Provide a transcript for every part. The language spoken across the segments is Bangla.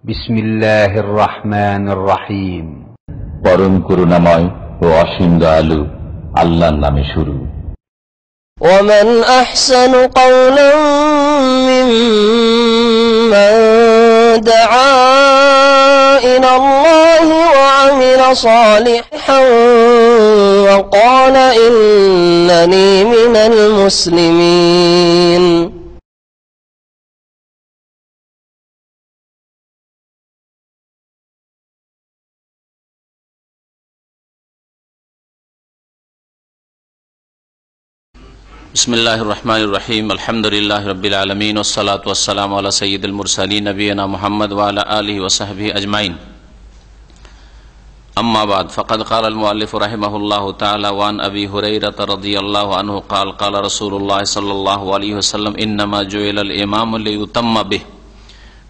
বিসমিল্লাহির রহমানির রহিম। পরম করুণাময় ও অসীম দয়ালু আল্লাহর নামে শুরু। ওয়ামান আহসানু কাওলান মিম্মান দাআ ইলাল্লাহি ওয়া আমিলা সালিহান ওয়া ক্বালা ইন্নানী মিনাল মুসলিমিন। বিসমিল্লাহির রহমানির রহিম। আলহামদুলিল্লাহি রাব্বিল আলামিন ওয়াসসালাতু ওয়াসসালামু আলা সাইয়্যিদিল মুরসালিন নবিয়িনা মুহাম্মদ ওয়া আলা আলিহি ওয়া সাহবিহি আজমাইন। আম্মা বাদ, ফাকাদ ক্বালাল মুআল্লিফু রাহিমাহুল্লাহু তাআলা ওয়া আন আবি হুরায়রা রাদিয়াল্লাহু আনহু ক্বাল ক্বালা রাসূলুল্লাহ সাল্লাল্লাহু আলাইহি ওয়াসাল্লাম ইন্নামা জুইলাল ইমামু লিইউতাম্মা বিহি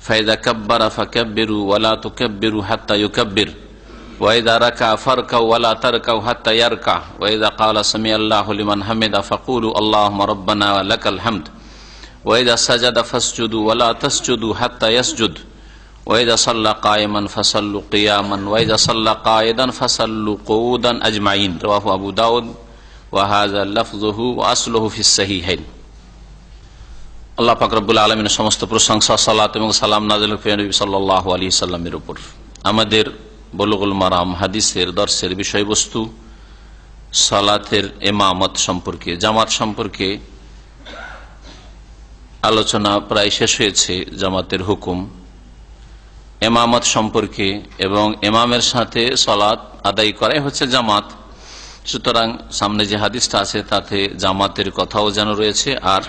ফাইযা কাব্বারা ফাকাব্বিরু ওয়া লা তুকাব্বিরু হাত্তা ইউকাব্বির ওয়াইদা রাকা ফারকাউ ওয়ালা তারকাউ হাত্তা ইয়ারকা ওয়াইদা ক্বালা সামিআল্লাহু লিমান হামিদা ফাকুলু আল্লাহুম্মা রাব্বানা ওয়া লাকাল হামদ ওয়াইদা সাজাদা ফাসজুদু ওয়ালা তাসজুদু হাত্তা ইয়াসজুদ ওয়াইদা সাল্লা কায়িমান ফাসাল্লু কিয়ামান ওয়াইদা সাল্লা কায়িদান ফাসাল্লু কুউদান আজমাইন। রাওয়াহু আবু দাউদ ওয়া হাযা লাফযুহু ওয়া আসলুহু ফিস সাহিহাইন। আল্লাহ পাক রব্বুল আলামিনের সমস্ত প্রশংসা, সালাত এবং সালাম নাযিল হোক নবী সাল্লাল্লাহু আলাইহি সাল্লামের উপর। আমাদের বুলুগুল মারাম হাদিসের দর্শের বিষয়বস্তু সালাতের ইমামত সম্পর্কে, জামাত সম্পর্কে আলোচনা প্রায় শেষ হয়েছে। জামাতের হুকুম, ইমামত সম্পর্কে এবং ইমামের সাথে সালাত আদায় করাই হচ্ছে জামাত। সুতরাং সামনে যে হাদিসটা আছে তাতে জামাতের কথাও যেন রয়েছে আর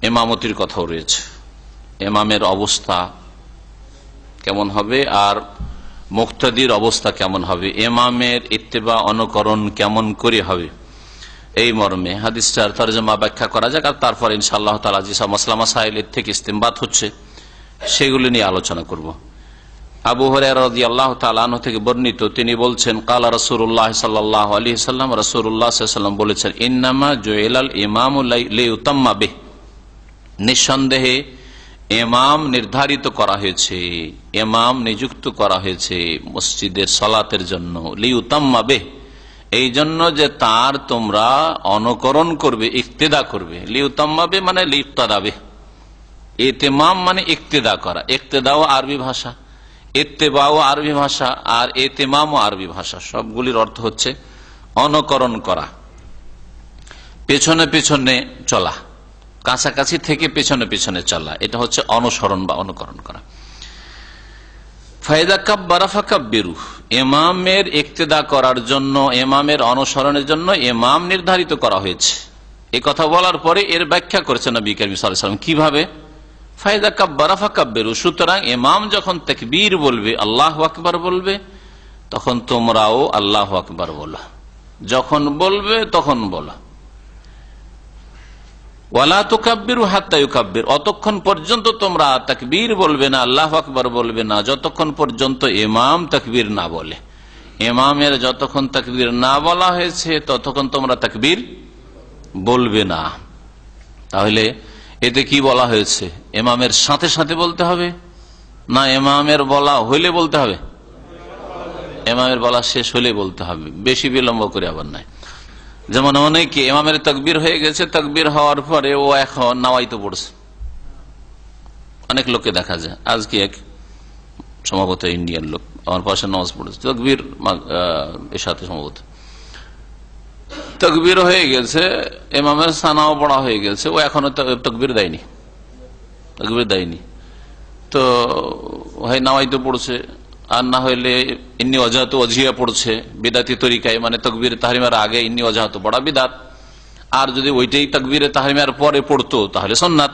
ইমামতির কথাও রয়েছে। ইমামের অবস্থা কেমন হবে আর মুক্তাদির অবস্থা কেমন হবে, ইমামের ইত্তেবা অনুকরণ কেমন করে হবে, এই মর্মে হাদিসটার তরজমা ব্যাখ্যা করা যাক। আর তারপর ইনশাআল্লাহ তাআলা যেসব মাসলা মাসাইলের থেকে ইস্তেমবাত হচ্ছে সেগুলি নিয়ে আলোচনা করব। আবু হুরায়রা রাদিয়াল্লাহু তাআলা আনহু থেকে বর্ণিত, তিনি বলছেন ক্বালা রাসূলুল্লাহ সাল্লাল্লাহু আলাইহি সাল্লাম, রাসূলুল্লাহ সাল্লাল্লাহু আলাইহি সাল্লাম বলেছেন ইন্নামা জুইলাল ইমামু লিইউতাম্মা বিহি, নিঃসন্দেহে ইমাম নির্ধারিত করা হয়েছে, ইমাম নিযুক্ত করা হয়েছে মসজিদের সালাতের জন্য, লিইউতাম্মা বিহি, এই জন্য যে তার তোমরা অনুকরণ করবে, ইক্তেদা করবে। লিইউতাম্মা বিহি মানে লিইক্তাদা বিহি, ইতিমাম মানে ইক্তেদা করা। ইক্তেদাও আরবি ভাষা, ইত্তেবাও আরবি ভাষা, আর ইতিমামও আরবি ভাষা। সবগুলির অর্থ হচ্ছে অনুকরণ করা, পেছনে পেছনে চলা, কাছাকাছি থেকে পেছনে পেছনে চলা, এটা হচ্ছে অনুসরণ বা অনুকরণ করা। ফাইদা কাব্বারা ফাকাব্বিরু, ইমামের ইক্তেদা করার জন্য, ইমামের অনুসরণের জন্য ইমাম নির্ধারিত করা হয়েছে। এই কথা বলার পরে এর ব্যাখ্যা করেছেন নবী কারীম সাল্লাল্লাহু আলাইহি ওয়াসাল্লাম কিভাবে। ফাইদা কাব্বারা ফাকাব্বিরু, সুতরাং ইমাম যখন তাকবীর বলবে, আল্লাহু আকবার বলবে, তখন তোমরাও আল্লাহু আকবার বলো, যখন বলবে তখন বলো। ওয়ালা তুকাব্বিরু হাত্তা ইউকাব্বির, অতক্ষণ পর্যন্ত তোমরা তাকবীর বলবে না, আল্লাহু আকবার বলবে না, যতক্ষণ পর্যন্ত ইমাম তাকবীর না বলে। ইমামের যতক্ষণ তাকবীর না বলা হয়েছে ততক্ষণ তোমরা তাকবীর বলবে না। তাহলে এতে কি বলা হয়েছে? ইমামের সাথে সাথে বলতে হবে না ইমামের বলা হইলে বলতে হবে? ইমামের বলা শেষ হইলে বলতে হবে, বেশি বিলম্ব করে আবার নাই। যেমন অনেকে ইমামের তাকবীর হয়ে গেছে, তাকবীর হওয়ার পরে ও এখন নাওয়াইতে পড়ছে। অনেক লোককে দেখা যায়। আজকে এক সম্ভবত ইন্ডিয়ান লোক আমার পাশে নামাজ পড়েছে, তাকবীর এর সাথে সম্ভবত তাকবীর হয়ে গেছে, ইমামের সানাও পড়া হয়ে গেছে, ও এখনো তাকবীর দেয়নি, তাকবীর দেয়নি। তো হয় নাওয়াইতে পড়ছে, আর না হইলে ইন্নি ওয়াজহাতু ওয়াজহিয়া পড়ছে বিদাতি তরিকায়, মানে তাকবীরে তাহরিমার আগে ইন্নি ওয়াজহাতু পড়া বিদাত। আর যদি ওইটাই তাকবীরে তাহরিমার পরে পড়তো তাহলে সুন্নাত।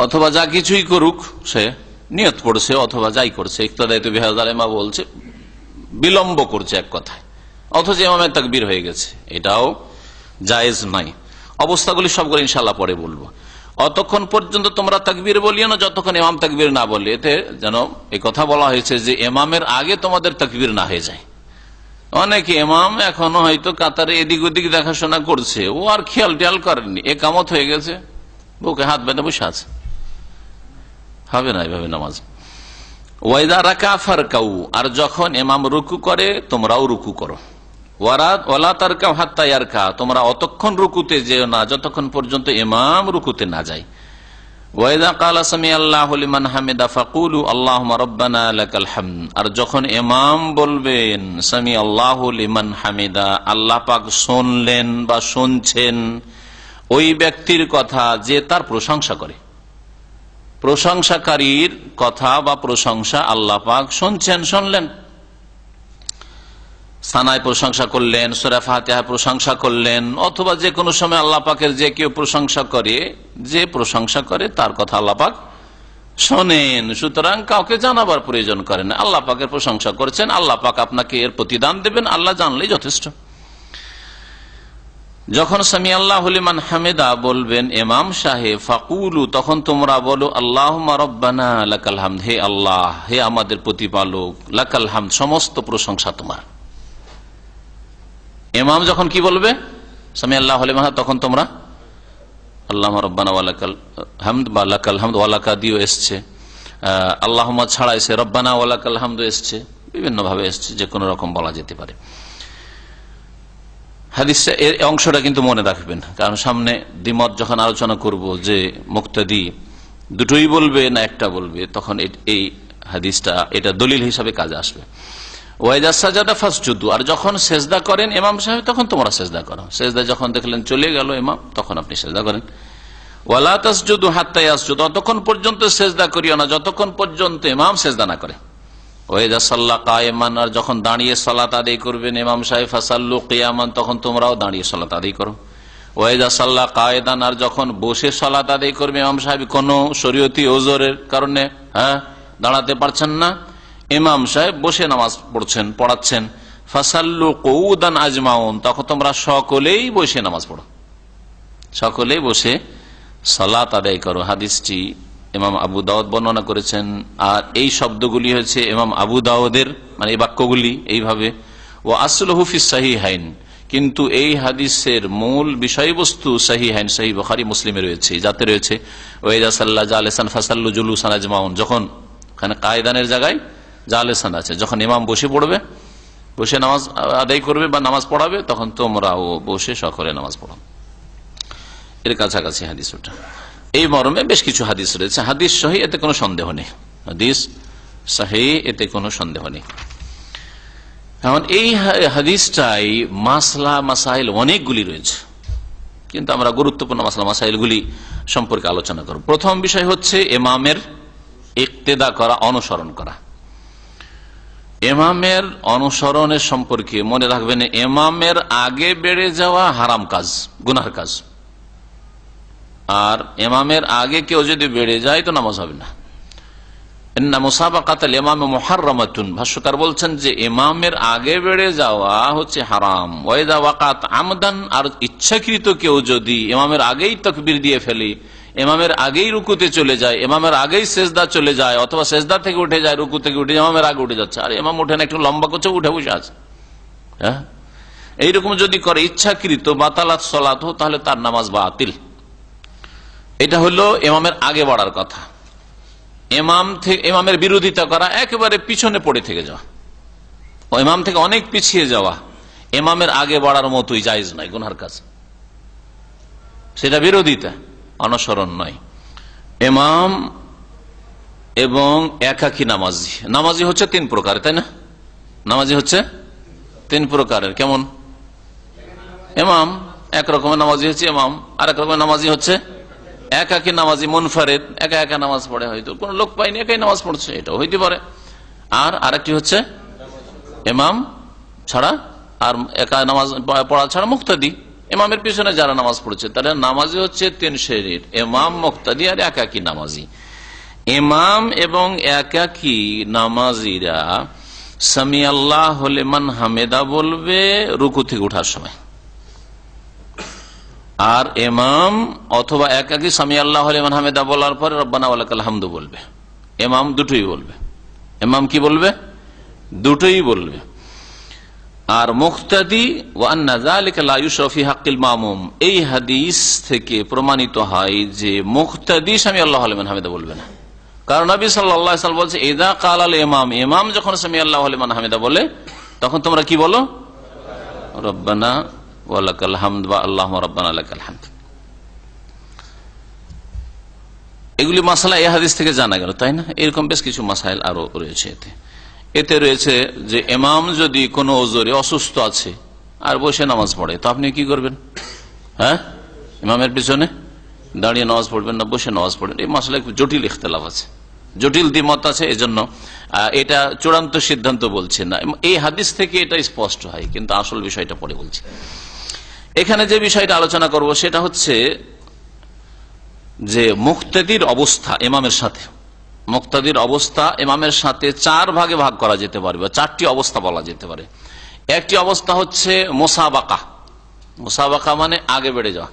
অথবা যা কিছুই করুক সে নিয়ত পড়ছে, অথবা যাই করছে, ইক্তাদাইতু বিহাযাল ইমাম বলছে, বিলম্ব করছে এক কথায়, অথচ ইমামের তাকবীর হয়ে গেছে, এটাও জায়েজ নাই। অবস্থাগুলি সবগুলো ইনশাআল্লাহ পরে বলবো। অতক্ষণ পর্যন্ত তোমরা তাকবীর বলিও না যতক্ষণ ইমাম তাকবীর না বলে। এতে যেন এই কথা বলা হয়েছে যে ইমামের আগে তোমাদের তাকবীর না হয়ে যায়। অনেকে ইমাম এখনো হয়তো কাতারে এদিক ওদিক দেখাশোনা করছে, ও আর খেয়াল টেয়াল করেনি, একামত হয়ে গেছে, বুকে হাত বেঁধে বসে আছে, হবে না এইভাবে নামাজ। ওয়াইদা রাকা ফারকাউ, আর যখন ইমাম রুকু করে তোমরাও রুকু করো। ওয়ালা তারকাউ হাত্তা ইয়ারকা, তোমরা অতক্ষণ রুকুতে যেও না যতক্ষণ পর্যন্ত ইমাম রুকুতে না যায়। ওয়াইদা ক্বালা সামিআল্লাহু লিমান হামিদা ফাকুলু আল্লাহুম্মা রাব্বানা লাকাল হামদ, আর যখন ইমাম বলবেন সামিআল্লাহু লিমান হামিদা, আল্লাহ পাক শুনলেন বা শুনছেন ওই ব্যক্তির কথা যে তার প্রশংসা করে, প্রশংসাকারীর কথা বা প্রশংসা আল্লাহ পাক শুনছেন, শুনলেন। সানায় প্রশংসা করলেন, সূরা ফাতিহা প্রশংসা করলেন, অথবা যে কোনো সময় আল্লাহ পাকের যে কেউ প্রশংসা করে, যে প্রশংসা করে তার কথা আল্লাহ পাক শোনেন। সুতরাং কাউকে জানাবার প্রয়োজন করেন, আল্লাহ পাকের প্রশংসা করছেন, আল্লাহ পাক আপনাকে এর প্রতিদান দেবেন, আল্লাহ জানলেই যথেষ্ট। যখন সামিআল্লাহু লিমান হামিদা বলবেন ইমাম সাহেব, ফাকুলু, তখন তোমরা বলো আল্লাহুম্মা রাব্বানা লাকাল হামদ, হে আল্লাহ, হে আমাদের প্রতিপালক, লাকাল হামদ, সমস্ত প্রশংসা তোমার। ইমাম যখন কি বলবে সামিআল্লাহু লিমান, তখন তোমরা আল্লাহুম্মা রাব্বানা ওয়া লাকাল হামদ বা লাকাল হামদ, ওয়া লাকা দিও এসছে, আল্লাহুম্মা ছাড়া এসে রব্বানা ওয়া লাকাল হামদ এসছে, বিভিন্ন ভাবে এসছে, যে কোনো রকম বলা যেতে পারে। হাদিসে এই অংশটা কিন্তু মনে রাখবেন, কারণ সামনে দ্বিমত যখন আলোচনা করব যে মুক্তাদি দুটোই বলবে না একটা বলবে, তখন এই হাদিসটা এটা দলিল হিসাবে কাজে আসবে। ওয়াইদা সাজাদা ফাসজুদু, আর যখন সেজদা করেন ইমাম সাহেব তখন তোমরা সেজদা করো। সেজদা যখন দেখলেন চলে গেল ইমাম, তখন আপনি সেজদা করেন। ওয়ালা তাসজুদু হাত্তা ইয়াসজুদ, ততক্ষণ পর্যন্ত সেজদা করিও না যতক্ষণ পর্যন্ত ইমাম সেজদা না করে। ওয়াইদা সাল্লা কায়েমান, আর যখন দাঁড়িয়ে সালাত আদায় করবেন ইমাম সাহেব, ফাসাল্লু কিয়ামান, তখন তোমরাও দাঁড়িয়ে সালাত আদায় করো। ওয়াইদা সাল্লা কায়েদান, আর যখন বসে সালাত আদায় করবে ইমাম সাহেব, কোন শরীয়তি ওজরের কারণে দাঁড়াতে পারছেন না, ইমাম সাহেব বসে নামাজ পড়াচ্ছেন, ফাসাল্লু কউদান আজমাউন, তখন তোমরা সকলেই বসে নামাজ পড়ো, সকলেই বসে সালাত আদায় করো। হাদিসটি ইমাম আবু দাউদ বর্ণনা করেছেন, আর এই শব্দগুলি হচ্ছে ইমাম আবু দাউদের, মানে এই বাক্যগুলি এইভাবে। ও আসলহু ফিস সাহিহাইন, কিন্তু এই হাদিসের মূল বিষয়বস্তু সাহিহাইন, সহিহ বুখারী মুসলিমে রয়েছে, যাতে রয়েছে ওয়াইদা সাল্লা জালিসান ফাসাল্লু জুলুসান আজমাউন, যখন ওখানে কায়দানের জায়গায় জালেসান আছে, যখন ইমাম বসে পড়বে, বসে নামাজ আদায় করবে বা নামাজ পড়াবে, তখন তোমরাও বসে সকলে নামাজ পড়ো। এর কাছাকাছি হাদিস ওটা। এই মর্মে বেশ কিছু হাদিস রয়েছে, হাদিস সহিহ, এতে কোনো সন্দেহ নেই, হাদিস সহিহ, এতে কোনো সন্দেহ নেই। এখন এই হাদিসটাই মাসলা মাসাইল অনেকগুলি রয়েছে, কিন্তু আমরা গুরুত্বপূর্ণ মাসলা মাসাইলগুলি সম্পর্কে আলোচনা করব। প্রথম বিষয় হচ্ছে ইমামের ইক্তেদা করা, অনুসরণ করা। ইমামের অনুসরণের সম্পর্কে মনে রাখবেন, ইমামের আগে বেড়ে যাওয়া হারাম কাজ, গুনার কাজ, আর ইমামের আগে কেউ যদি বেড়ে যায় তো নামাজ হবে না। ইন্না মুসাবাকাতাল ইমামে মুহাররামাতুন, ভাষ্যকার বলছেন যে ইমামের আগে বেড়ে যাওয়া হচ্ছে হারাম। ওয়াইদা ওয়াকাত আমদান, আর ইচ্ছাকৃত কেউ যদি ইমামের আগেই তাকবীর দিয়ে ফেলে, ইমামের আগেই রুকুতে চলে যায়, ইমামের আগেই সেজদা চলে যায়, অথবা সেজদা থেকে উঠে যায়, রুকু থেকে উঠে ইমামের আগে উঠে যাচ্ছে, আর ইমাম উঠে না, একটু লম্বা করছে, উঠে বসে আছে, হ্যাঁ, এইরকম যদি করে ইচ্ছাকৃত, বাতালাত সালাত, তাহলে তার নামাজ বাতিল। এটা হলো ইমামের আগে বাড়ার কথা। ইমামের বিরোধিতা করা, একেবারে পিছনে পড়ে থেকে যাওয়া, ইমাম থেকে অনেক পিছিয়ে যাওয়া, ইমামের আগে বাড়ার মতোই জায়েজ নয়, গুনার কাজ, সেটা বিরোধিতা, অনুসরণ নয়। ইমাম এবং একাকী নামাজি, নামাজি হচ্ছে তিন প্রকার, তাই না? নামাজি হচ্ছে তিন প্রকারের। কেমন? ইমাম এক রকমের নামাজি হচ্ছে ইমাম, আর এক রকমের নামাজি হচ্ছে একাকী নামাজি, মুনফারিদ, একা একা নামাজ পড়ে, হয়তো কোন লোক পাইনি, একাই নামাজ পড়ছে, এটাও হইতে পারে। আর আরেকটি হচ্ছে ইমাম ছাড়া, আর একা নামাজ পড়া ছাড়া মুক্তাদি, ইমামের পিছনে যারা নামাজ পড়ছে তারা নামাজি হচ্ছে তিন শ্রেণীর, ইমাম, মুক্তাদি আর একাকী নামাজি। ইমাম এবং একাকী নামাজিরা সামি আল্লাহ লিমান হামিদা বলবে রুকু থেকে ওঠার সময়, আর ইমাম অথবা একাকী সামি আল্লাহ লিমান হামিদা বলার পরে রব্বানা ওয়া লাকাল হামদু বলবে। ইমাম দুটোই বলবে, ইমাম কি বলবে? দুটোই বলবে। আর মুক্তাদি ওয়া আন্না যালিকা লা ইউশরা ফি হাক্কিল মামুম, এই হাদিস থেকে প্রমাণিত হয় যে মুক্তাদি সামি আল্লাহু লিমান হামিদা বলবে না, কারণ নবী সাল্লাল্লাহু আলাইহি ওয়াসাল্লাম বলছে ইযা ক্বালাল ইমাম, ইমাম যখন সামি আল্লাহু লিমান হামিদা বলে তখন তোমরা কি বলো? রব্বানা ওয়া লাকাল হামদ বা আল্লাহুম্মা রব্বানা লাকাল হামদ। এগুলি মাসালা এই হাদিস থেকে জানা গেল, তাই না? এরকম বেশ কিছু মাসাইল আরো রয়েছে। এতে রয়েছে যে ইমাম যদি কোনো ওজরে অসুস্থ আছে আর বসে নামাজ পড়ে তো আপনি কি করবেন? হ্যাঁ, ইমামের পিছনে দাঁড়িয়ে নামাজ পড়বেন না বসে নামাজ পড়বেন? এই মাসালা একটু জটিল ইখতিলাফ আছে, জটিল দ্বিমত আছে। এজন্য এটা চূড়ান্ত সিদ্ধান্ত বলছে না, এই হাদিস থেকে এটা স্পষ্ট হয়, কিন্তু আসল বিষয়টা পরে বলছি। এখানে যে বিষয়টা আলোচনা করব সেটা হচ্ছে যে মুক্তাদির অবস্থা ইমামের সাথে, মুক্তাদির অবস্থা ইমামের সাথে চার ভাগে ভাগ করা যেতে পারে বা চারটি অবস্থা বলা যেতে পারে। একটি অবস্থা হচ্ছে মুসাবাকা। মুসাবাকা মানে আগে বেড়ে যাওয়া,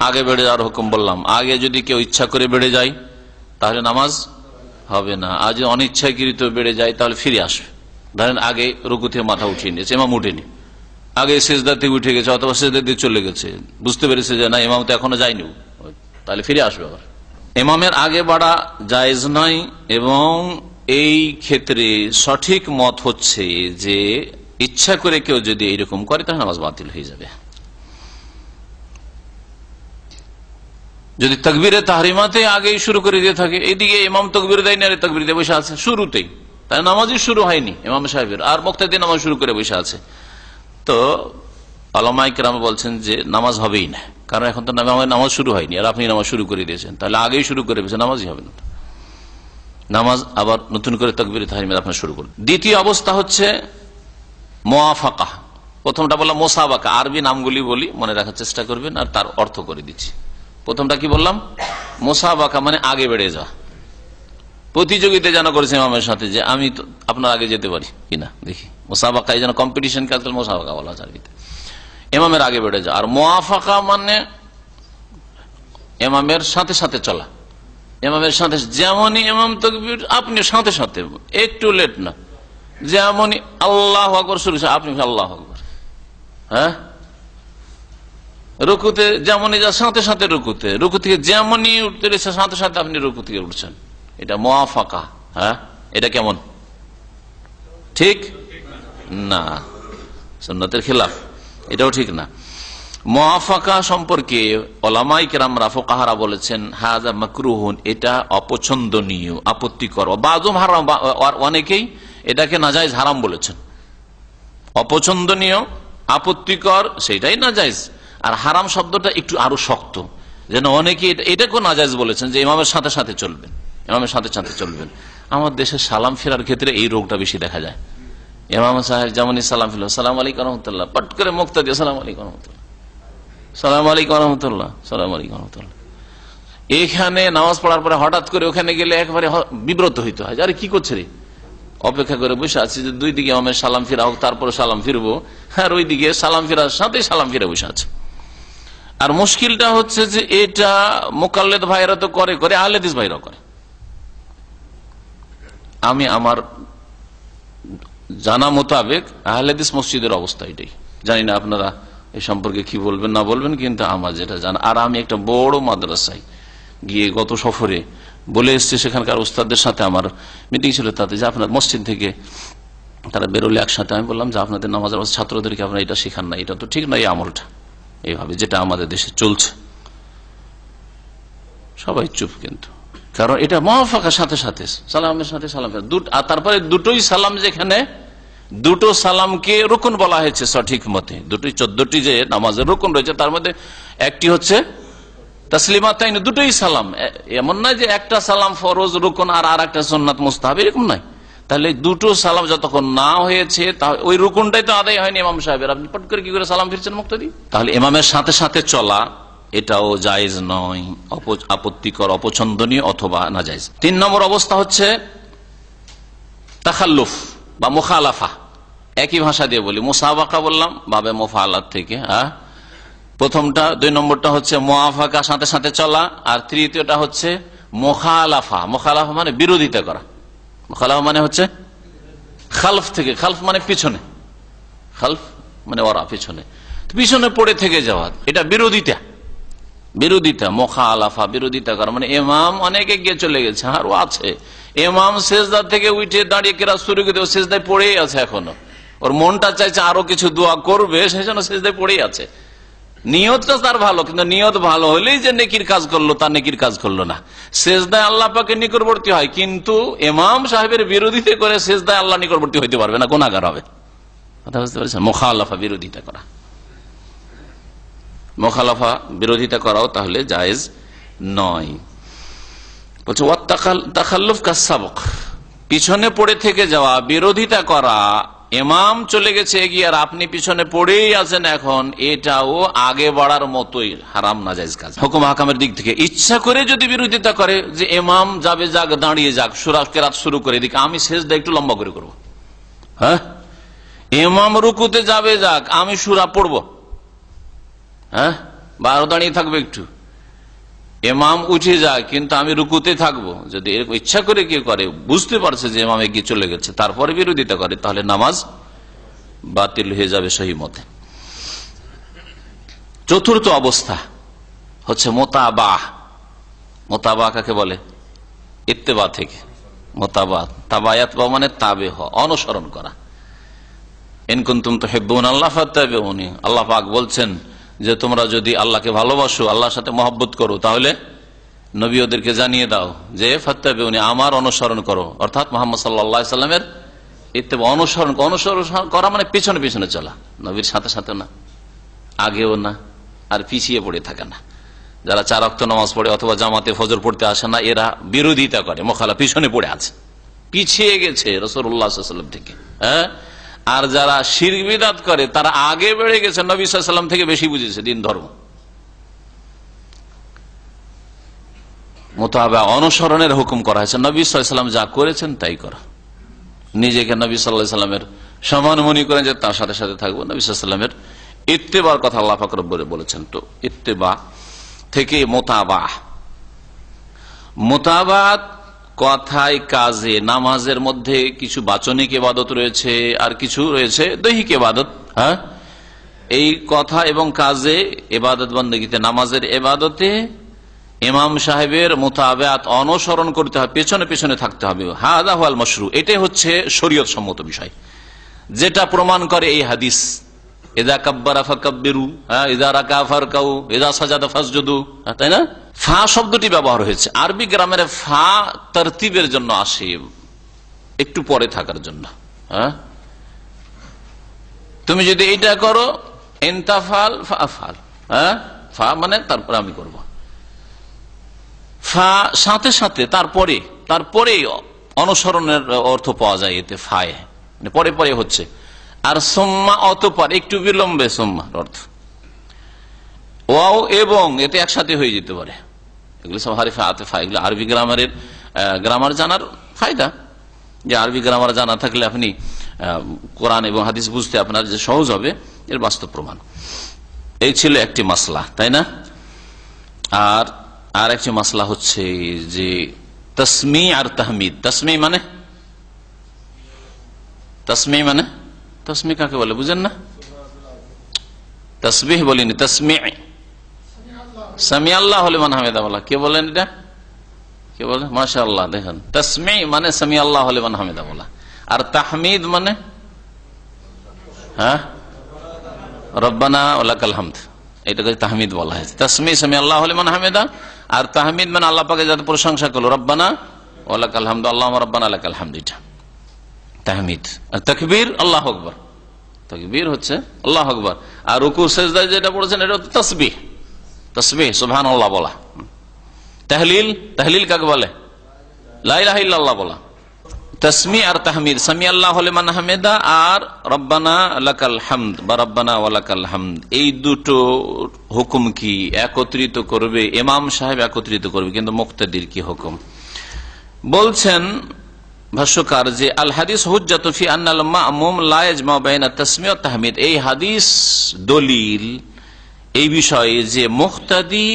আগে বেড়ে যাওয়ার হুকুম বললাম। আগে যদি কেউ ইচ্ছা করে বেড়ে যায় তাহলে নামাজ হবে না, আর যদি অনিচ্ছাকৃত বেড়ে যায় তাহলে ফিরে আসবে। ধরেন আগে রুকু থেকে মাথা উঠিয়ে নিয়েছে, ইমাম উঠেনি, আগে সিজদা থেকে উঠে গেছে অথবা সিজদা দিয়ে চলে গেছে, বুঝতে পেরেছে যে না ইমাম তো এখনো যায়নি, তাহলে ফিরে আসবে। আবার ইমামের আগে বাড়া জায়েজ নয়, এবং এই ক্ষেত্রে সঠিক মত হচ্ছে যে ইচ্ছা করে কেউ যদি এইরকম করে তাহলে নামাজ বাতিল হয়ে যাবে। যদি তাকবীরে তাহরিমাতে আগেই শুরু করে দিয়ে থাকে, এইদিকে ইমাম তাকবীর দেয় না, তাকবীর দিয়ে বসে আছে শুরুতেই, তাই নামাজই শুরু হয়নি ইমাম সাহেবের, আর মুক্তাদি নামাজ শুরু করে বসে আছে, তো উলামায়ে কেরাম বলছেন যে নামাজ হবেই না, কারণ এখন তো নামাজ শুরু হয়নি আর আপনি নামাজ শুরু করে দিয়েছেন, তাহলে আগেই শুরু করে দিয়েছেন, নামাজই হবে না। নামাজ আবার নতুন করে তাকবীরে তাহরিমা আপনার শুরু করুন। দ্বিতীয় অবস্থা হচ্ছে মুওয়াফাকা। প্রথমটা বললাম মুসাবাকা, আরবি নামগুলি বলি, মনে রাখার চেষ্টা করবেন আর তার অর্থ করে দিচ্ছি। প্রথমটা কি বললাম? মুসাবাকা মানে আগে বেড়ে যাওয়া, প্রতিযোগিতা যেন করেছে ইমামের সাথে যে আমি তো আপনার আগে যেতে পারি কিনা দেখি। মুসাবাকা এই যেন কম্পিটিশন কে আজকাল মুসাবাকা বলা যায়, ইমামের আগে বেড়ে যাওয়া। আর মুওয়াফাকা মানে ইমামের সাথে সাথে চলা, ইমামের সাথে যেমনই ইমাম তাকবীর আপনি সাথে সাথে, একটু লেট না, যেমনই আল্লাহু আকবার শুরু আপনি আল্লাহু আকবার, হ্যাঁ, রুকুতে যেমনই যা সাথে সাথে রুকুতে, রুকু থেকে যেমনই উঠতে রয়েছে সাথে সাথে আপনি রুকু থেকে উঠছেন, এটা মুওয়াফাকা। হ্যাঁ, এটা কেমন? ঠিক না, সুন্নতের খিলাফ, এটাও ঠিক না। মুওয়াফাকা সম্পর্কে উলামায়ে কেরামরা ফুকাহারা বলেছেন হাযা মাকরুহুন, এটা অপছন্দনীয়, আপত্তিকর। বাযুম হারাম, অনেকেই এটাকে নাজায়েজ হারাম বলেছেন। অপছন্দনীয়, আপত্তিকর সেটাই নাজায়েজ, আর হারাম শব্দটা একটু আরো শক্ত, যেন অনেকে এটাকে নাজায়েজ বলেছেন যে ইমামের সাথে সাথে চলবেন, ইমামের সাথে সাথে চলবেন। আমার দেশে সালাম ফেরার ক্ষেত্রে এই রোগটা বেশি দেখা যায়। ইমাম সাহেব যেমনই সালাম ফেল, সালাম আলাইকুম রহমতুল্লাহ, পট করে মুক্তা দিয়ে সালাম আলাইকুম রহমতুল্লাহ, সালাম আলাইকুম রহমতুল্লাহ, সালাম আলাইকুম রহমতুল্লাহ। এখানে নামাজ পড়ার পরে হঠাৎ করে ওখানে গেলে একবারে বিব্রত হইতে হয়, আরে কি করছে রে, অপেক্ষা করে বসে আছি যে দুই দিকে আমার সালাম ফিরা হোক, তারপরে সালাম ফিরবো, আর ওই দিকে সালাম ফিরার সাথে সালাম ফিরে বসে আছে। আর মুশকিলটা হচ্ছে যে এটা মুকাল্লেদ ভাইরা তো করে, আহলে হাদিস ভাইরাও করে। আমি আমার জানা মোতাবেক আহলে হাদিস মসজিদের অবস্থা এটাই, জানি না আপনারা এই সম্পর্কে কি বলবেন না বলবেন, কিন্তু আমার যেটা জানা, আর আমি একটা বড় মাদ্রাসায় গিয়ে গত সফরে বলে এসছে, সেখানকার উস্তাদদের সাথে আমার মিটিং ছিল, তাতে যে আপনার মসজিদ থেকে তারা বেরোলে একসাথে, আমি বললাম যে আপনাদের নামাজের ছাত্রদেরকে আপনারা এটা শেখান না, এটা তো ঠিক না এই আমলটা, এইভাবে যেটা আমাদের দেশে চলছে। সবাই চুপ, কিন্তু কারণ এটা মুওয়াফাকার সাথে সাথে সালামের সাথে সালাম, আর তারপরে দুটোই সালাম, যেখানে দুটো সালামকে রুকন বলা হয়েছে সঠিক মতে, দুটোই 14টি যে নামাজের রুকন রয়েছে তার মধ্যে একটি হচ্ছে তাসলিমাতাইন, দুটোই সালাম। এমন নয় যে একটা সালাম ফরজ রুকন আর একটা সুন্নাত মুস্তাহাব, এরকম নয়। তাহলে দুটো সালাম যতক্ষণ না হয়েছে ওই রুকনটাই তো আদায় হয়নি ইমাম সাহেবের, আপনি পট করে কি করে সালাম ফিরছেন মুক্তাদি? তাহলে ইমামের সাথে সাথে চলা এটাও জায়েজ নয়, আপত্তিকর, অপছন্দনীয় অথবা নাজায়েজ। 3 নম্বর অবস্থা হচ্ছে তাখাল্লুফ বা মুখালাফা। একই ভাষা দিয়ে বলি, মুসাবাকা বললাম বাবে মুফাআলাত থেকে, প্রথমটা। 2 নম্বরটা হচ্ছে মুওয়াফাকা, সাথে সাথে চলা। আর তৃতীয়টা হচ্ছে মুখালাফা। মুখালাফা মানে বিরোধিতা করা। মুখালাফা মানে হচ্ছে খালফ থেকে, খালফ মানে পিছনে, খালফ মানে ওরা পিছনে, পিছনে পড়ে থেকে যাওয়া, এটা বিরোধিতা। বিরোধিতা, মুখালাফা, বিরোধিতা করা মানে ইমাম অনেকে গিয়ে চলে গেছে, আরো আছে ইমাম সেজদা থেকে উঠে দাঁড়িয়ে কেরাত শুরু করে সেজদায় পড়েই আছে, এখনো ওর মনটা চাইছে আরো কিছু দোয়া করবে, সেই জন্য সেজদায় পড়েই আছে। নিয়তটা তার ভালো, কিন্তু নিয়ত ভালো হলেই যে নেকির কাজ করলো তার নেকির কাজ করলো না। সেজদায় আল্লাহ পাকের নিকটবর্তী হয়, কিন্তু ইমাম সাহেবের বিরোধিতা করে সেজদায় আল্লাহ নিকটবর্তী হইতে পারবে না, গুনাহগার হবে। কথা বুঝতে পারছেন? মুখালাফা, বিরোধিতা করা, মুখালাফা বিরোধিতা করাও তাহলে জায়েজ নয়। বলছে তাখাল্লুফ কাসাবক, পিছনে পড়ে থেকে যাওয়া, বিরোধিতা করা, ইমাম চলে গেছে এগিয়ে আর আপনি পিছনে পড়েই আছেন এখন, এটাও আগে বাড়ার মতোই হারাম নাজায়েজ কাজ। হুকুম হাকামের দিক থেকে ইচ্ছা করে যদি বিরোধিতা করে যে ইমাম যাবে যাক, দাঁড়িয়ে যাক, সূরা কেরাত শুরু করে, এদিকে আমি সেজদা একটু লম্বা করে করবো, হ্যাঁ ইমাম রুকুতে যাবে যাক, আমি সূরা পড়বো, হ্যাঁ বা আরো দাঁড়িয়ে থাকবে একটু, ইমাম উঠে যায় কিন্তু আমি রুকুতে থাকবো, যদি এরকম ইচ্ছা করে কেউ করে, বুঝতে পারছে যে ইমাম এগিয়ে চলে গেছে, তারপরে বিরোধিতা করে, তাহলে নামাজ বাতিল হয়ে যাবে সহি মতে। চতুর্থ অবস্থা হচ্ছে মোতাবাহ। মোতাবাহ কাকে বলে? ইত্তেবা থেকে মোতাবাহ, তাবায়াত মানে তাবে হওয়া, অনুসরণ করা। ইন কুনতুম তুহিব্বুনাল্লাহ ফাত্তাবিউনি, আল্লাহ পাক বলছেন যে তোমরা যদি আল্লাহকে ভালোবাসো, আল্লাহর সাথে মহব্বত করো, তাহলে নবী ওদেরকে জানিয়ে দাও যে ফাত্তাবিউনি, আমার অনুসরণ করো, অর্থাৎ মুহাম্মদ সাল্লাল্লাহু আলাইহি সাল্লামের ইত্তেবা, অনুসরণ করা মানে পেছনে পেছনে চলা, নবীর সাথে সাথে না, আগেও না, আর পিছিয়ে পড়ে থাকে না। যারা 4 ওয়াক্ত নামাজ পড়ে অথবা জামাতে ফজর পড়তে আসে না, এরা বিরোধিতা করে, মুখালা, পিছনে পড়ে আছে, পিছিয়ে গেছে রাসূলুল্লাহ সাল্লাল্লাহু আলাইহি ওয়াসাল্লাম থেকে, হ্যাঁ। আর যারা শিরক বিদআত করে তারা আগে বেড়ে গেছে, নবী সাল্লাল্লাহু আলাইহি ওয়াসাল্লাম থেকে বেশি বুঝেছে দিন ধর্ম। মুতাবা, অনুসরণের হুকুম করা হয়েছে, নবী সাল্লাল্লাহু আলাইহি ওয়াসাল্লাম যা করেছেন তাই করা। নিজেকে নবী সাল্লাল্লাহু আলাইহি ওয়াসাল্লামের সমান মনে করেন যে তার সাথে সাথে থাকবো, নবী সাল্লাল্লাহু আলাইহি ওয়াসাল্লামের ইত্তেবার কথা আল্লাহ পাক রব্বুল বলেছেন। তো ইত্তেবা থেকে মোতাবা, মোতাবাত কথায় কাজে, নামাজের মধ্যে কিছু বাচনিক ইবাদত রয়েছে আর কিছু রয়েছে দৈহিক ইবাদত, হ্যাঁ। এই কথা এবং কাজে, ইবাদত বন্দেগীতে, নামাজের ইবাদতে ইমাম সাহেবের মোতাবাত অনুসরণ করতে হবে, পেছনে পেছনে থাকতে হবে। হাযা হুয়াল মাশরু, এটাই হচ্ছে শরীয়ত সম্মত বিষয়, যেটা প্রমাণ করে এই হাদিস, ইযা কাব্বারা ফাকাব্বিরু, ইযা রাকা ফারকাউ, ইযা সাজাদা ফাসজুদু, তাই না? ফা শব্দটি ব্যবহার হয়েছে, আরবি গ্রামারে ফা তারতিবের জন্য আসে, একটু পরে থাকার জন্য, হ্যাঁ। তুমি যদি এইটা করো, ইনতাফাল ফাআফাল, হ্যাঁ, ফা মানে তারপরে আমি করব, ফা সাথে সাথে, তারপরে তারপরে অনুসরণের অর্থ পাওয়া যায় এতে, ফায়ে মানে পরে পরে হচ্ছে। আর সুম্মা, অতঃপর, একটু বিলম্বে, সুম্মার অর্থ ওয়াও এবং, এতে একসাথে হয়ে যেতে পারে। এগুলো সব হারিফা আতেফা, এগুলো আরবি গ্রামারের গ্রামার জানার ফায়দা, যে আরবি গ্রামার জানা থাকলে আপনি কোরআন এবং হাদিস বুঝতে আপনার যে সহজ হবে, এর বাস্তব প্রমাণ। এই ছিল একটি মাসলা, তাই না? আর একটি মাসলা হচ্ছে যে তাসমি আর তাহমিদ। তাসমি মানে, তাসমি কাকে বলে বুঝেন না? তাসবিহ বলিনি, তাসমি। সামি আল্লাহ লিমান হামিদা বলা, কে বলেন এটা? কে বলে? মাশাআল্লাহ, দেখেন, তাসমি মানে সামি আল্লাহ লিমান হামিদা বলা, আর তাহমিদ মানে, হ্যাঁ, রব্বানা ওয়া লাকাল হামদ, এটাকে তাহমিদ বলা হয়েছে। তাসমি সামি আল্লাহ লিমান হামিদা, আর তাহমিদ মানে আল্লাহ পাকের যাতে প্রশংসা করলো, রব্বানা ওয়া লাকাল হামদ, আল্লাহুম্মা রব্বানা লাকাল হামদ, এটা তাহমিদ। আর তাকবীর আল্লাহু আকবার, তাকবীর হচ্ছে আল্লাহু আকবার। আর রুকু সিজদা যেটা পড়েছেন এটা হচ্ছে তাসবিহ, তাসবিহ সুবহানাল্লাহ বলা। তাহলিল, তাহলিল কাকে বলে? লা ইলাহা ইল্লাল্লাহ বলা। তাসমি আর তাহমিদ, সামি আল্লাহু লিমান হামিদা আর রব্বানা লাকাল হামদ বা রব্বানা ওয়া লাকাল হামদ, এই দুটো হুকুম কি একত্রিত করবে? ইমাম সাহেব একত্রিত করবে, কিন্তু মুক্তাদির কি হুকুম? বলছেন ভাষ্যকার যে আল হাদিস হুজ্জাতু ফি আন্নাল মা'মুম লা ইয়াজমা বাইনা তাসমি ওয়া তাহমিদ, এই হাদিস দলিল এই বিষয়ে যে মুক্তাদি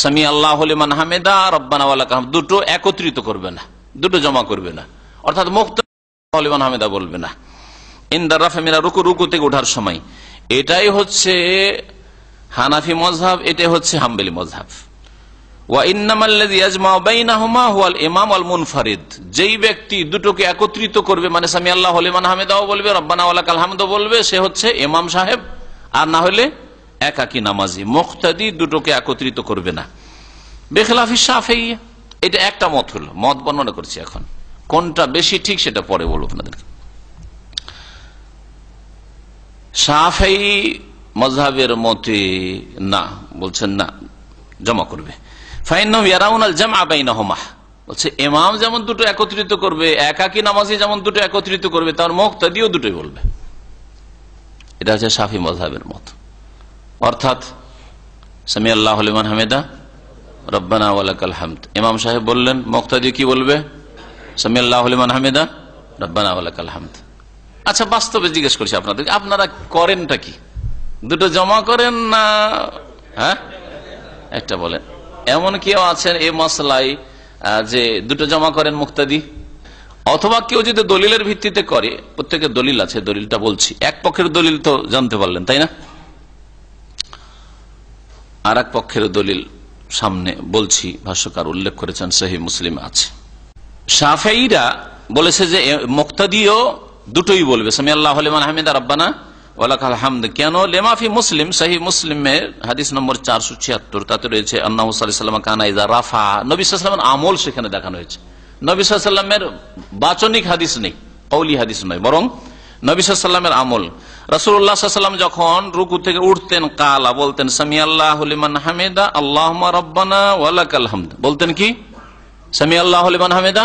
সামি আল্লাহু লিমান হামিদা রব্বানা ওয়া লাকাল হামদ দুটো একত্রিত করবে না, দুটো জমা করবে না, অর্থাৎ মুক্তাদি আল্লাহু লিমান হামিদা বলবে না ইনদা রাফা মিনা রুকু, রুকু থেকে ওঠার সময়। এটাই হচ্ছে হানাফি মযহাব, এটা হচ্ছে হাম্বলি মযহাব। ওয়া ইন্নামাল্লাযী ইয়াজমাউ বাইনাহুমা হুয়াল ইমাম আল মুনফারিদ, যেই ব্যক্তি দুটোকে একত্রিত করবে, মানে সামি আল্লাহু লিমান হামিদাও বলবে, রব্বানা ওয়া লাকাল হামদু বলবে, সে হচ্ছে ইমাম সাহেব, আর না হলে একাকী নামাজি। মুক্তাদি দুটোকে একত্রিত করবে না। বেখিলাফি শাফিঈ, এটা একটা মত হলো, মত বর্ণনা করছি। এখন কোনটা বেশি ঠিক সেটা পরে বলবো আপনাদের। শাফিঈ মযহাবের মতে না, বলছেন না, জমা করবে। ফাইন্নাহুম ইয়ারাউনাল জামআ বাইনাহুমা, বলছে ইমাম যেমন দুটো একত্রিত করবে, একাকী নামাজি যেমন দুটো একত্রিত করবে, তার মুক্তাদিও দুটোই বলবে। এটা হচ্ছে শাফিঈ মযহাবের মত। অর্থাৎ সামি আল্লাহু লিমান হামিদা, রব্বানা ওয়া লাকাল হামদ, ইমাম সাহেব বললেন, মুক্তাদি কি বলবে? সামি আল্লাহু লিমান হামিদা, রব্বানা ওয়া লাকাল হামদ। আচ্ছা, বাস্তবে জিজ্ঞেস করছি আপনাদের, আপনারা করেনটা কি? দুটো জমা করেন না হ্যাঁ একটা বলেন? এমন কেউ আছেন এই মাসলায় যে দুটো জমা করেন মুক্তাদি? অথবা কেউ যদি দলিলের ভিত্তিতে করে, প্রত্যেকের দলিল আছে, দলিলটা বলছি। এক পক্ষের দলিল তো জানতে পারলেন, তাই না? আর এক পক্ষের দলিল সামনে বলছি, ভাষ্যকার উল্লেখ করেছেন, সহিহ মুসলিম আছে। শাফিঈরা বলেছে যে মুক্তাদিও দুটোই বলবে, সামি আল্লাহু লিমান হামিদা, রব্বানা ওয়া লাকাল হামদ। কেন? লিমা ফি মুসলিম, সহিহ মুসলিমের হাদিস নম্বর 476, তাতে রয়েছে আন্নাহু সাল্লাল্লাহু আলাইহি ওয়াসাল্লাম কানা ইযা রাফা, নবী সাল্লাল্লাহু আলাইহি ওয়াসাল্লামের আমল সেখানে দেখানো হয়েছে। নবী সাল্লাল্লাহু আলাইহি ওয়াসাল্লামের বাচনিক হাদিস নেই, কওলি হাদিস নয়, বরং নবী সাল্লাল্লাহু আলাইহি ওয়াসাল্লামের আমল। রাসূলুল্লাহ সাল্লাল্লাহু আলাইহি ওয়াসাল্লাম যখন রুকু থেকে উঠতেন, কালা বলতেন সামি আল্লাহু লিমান হামিদা, আল্লাহুম্মা রব্বানা ওয়া লাকাল হামদ। বলতেন কি? সামি আল্লাহু লিমান হামিদা,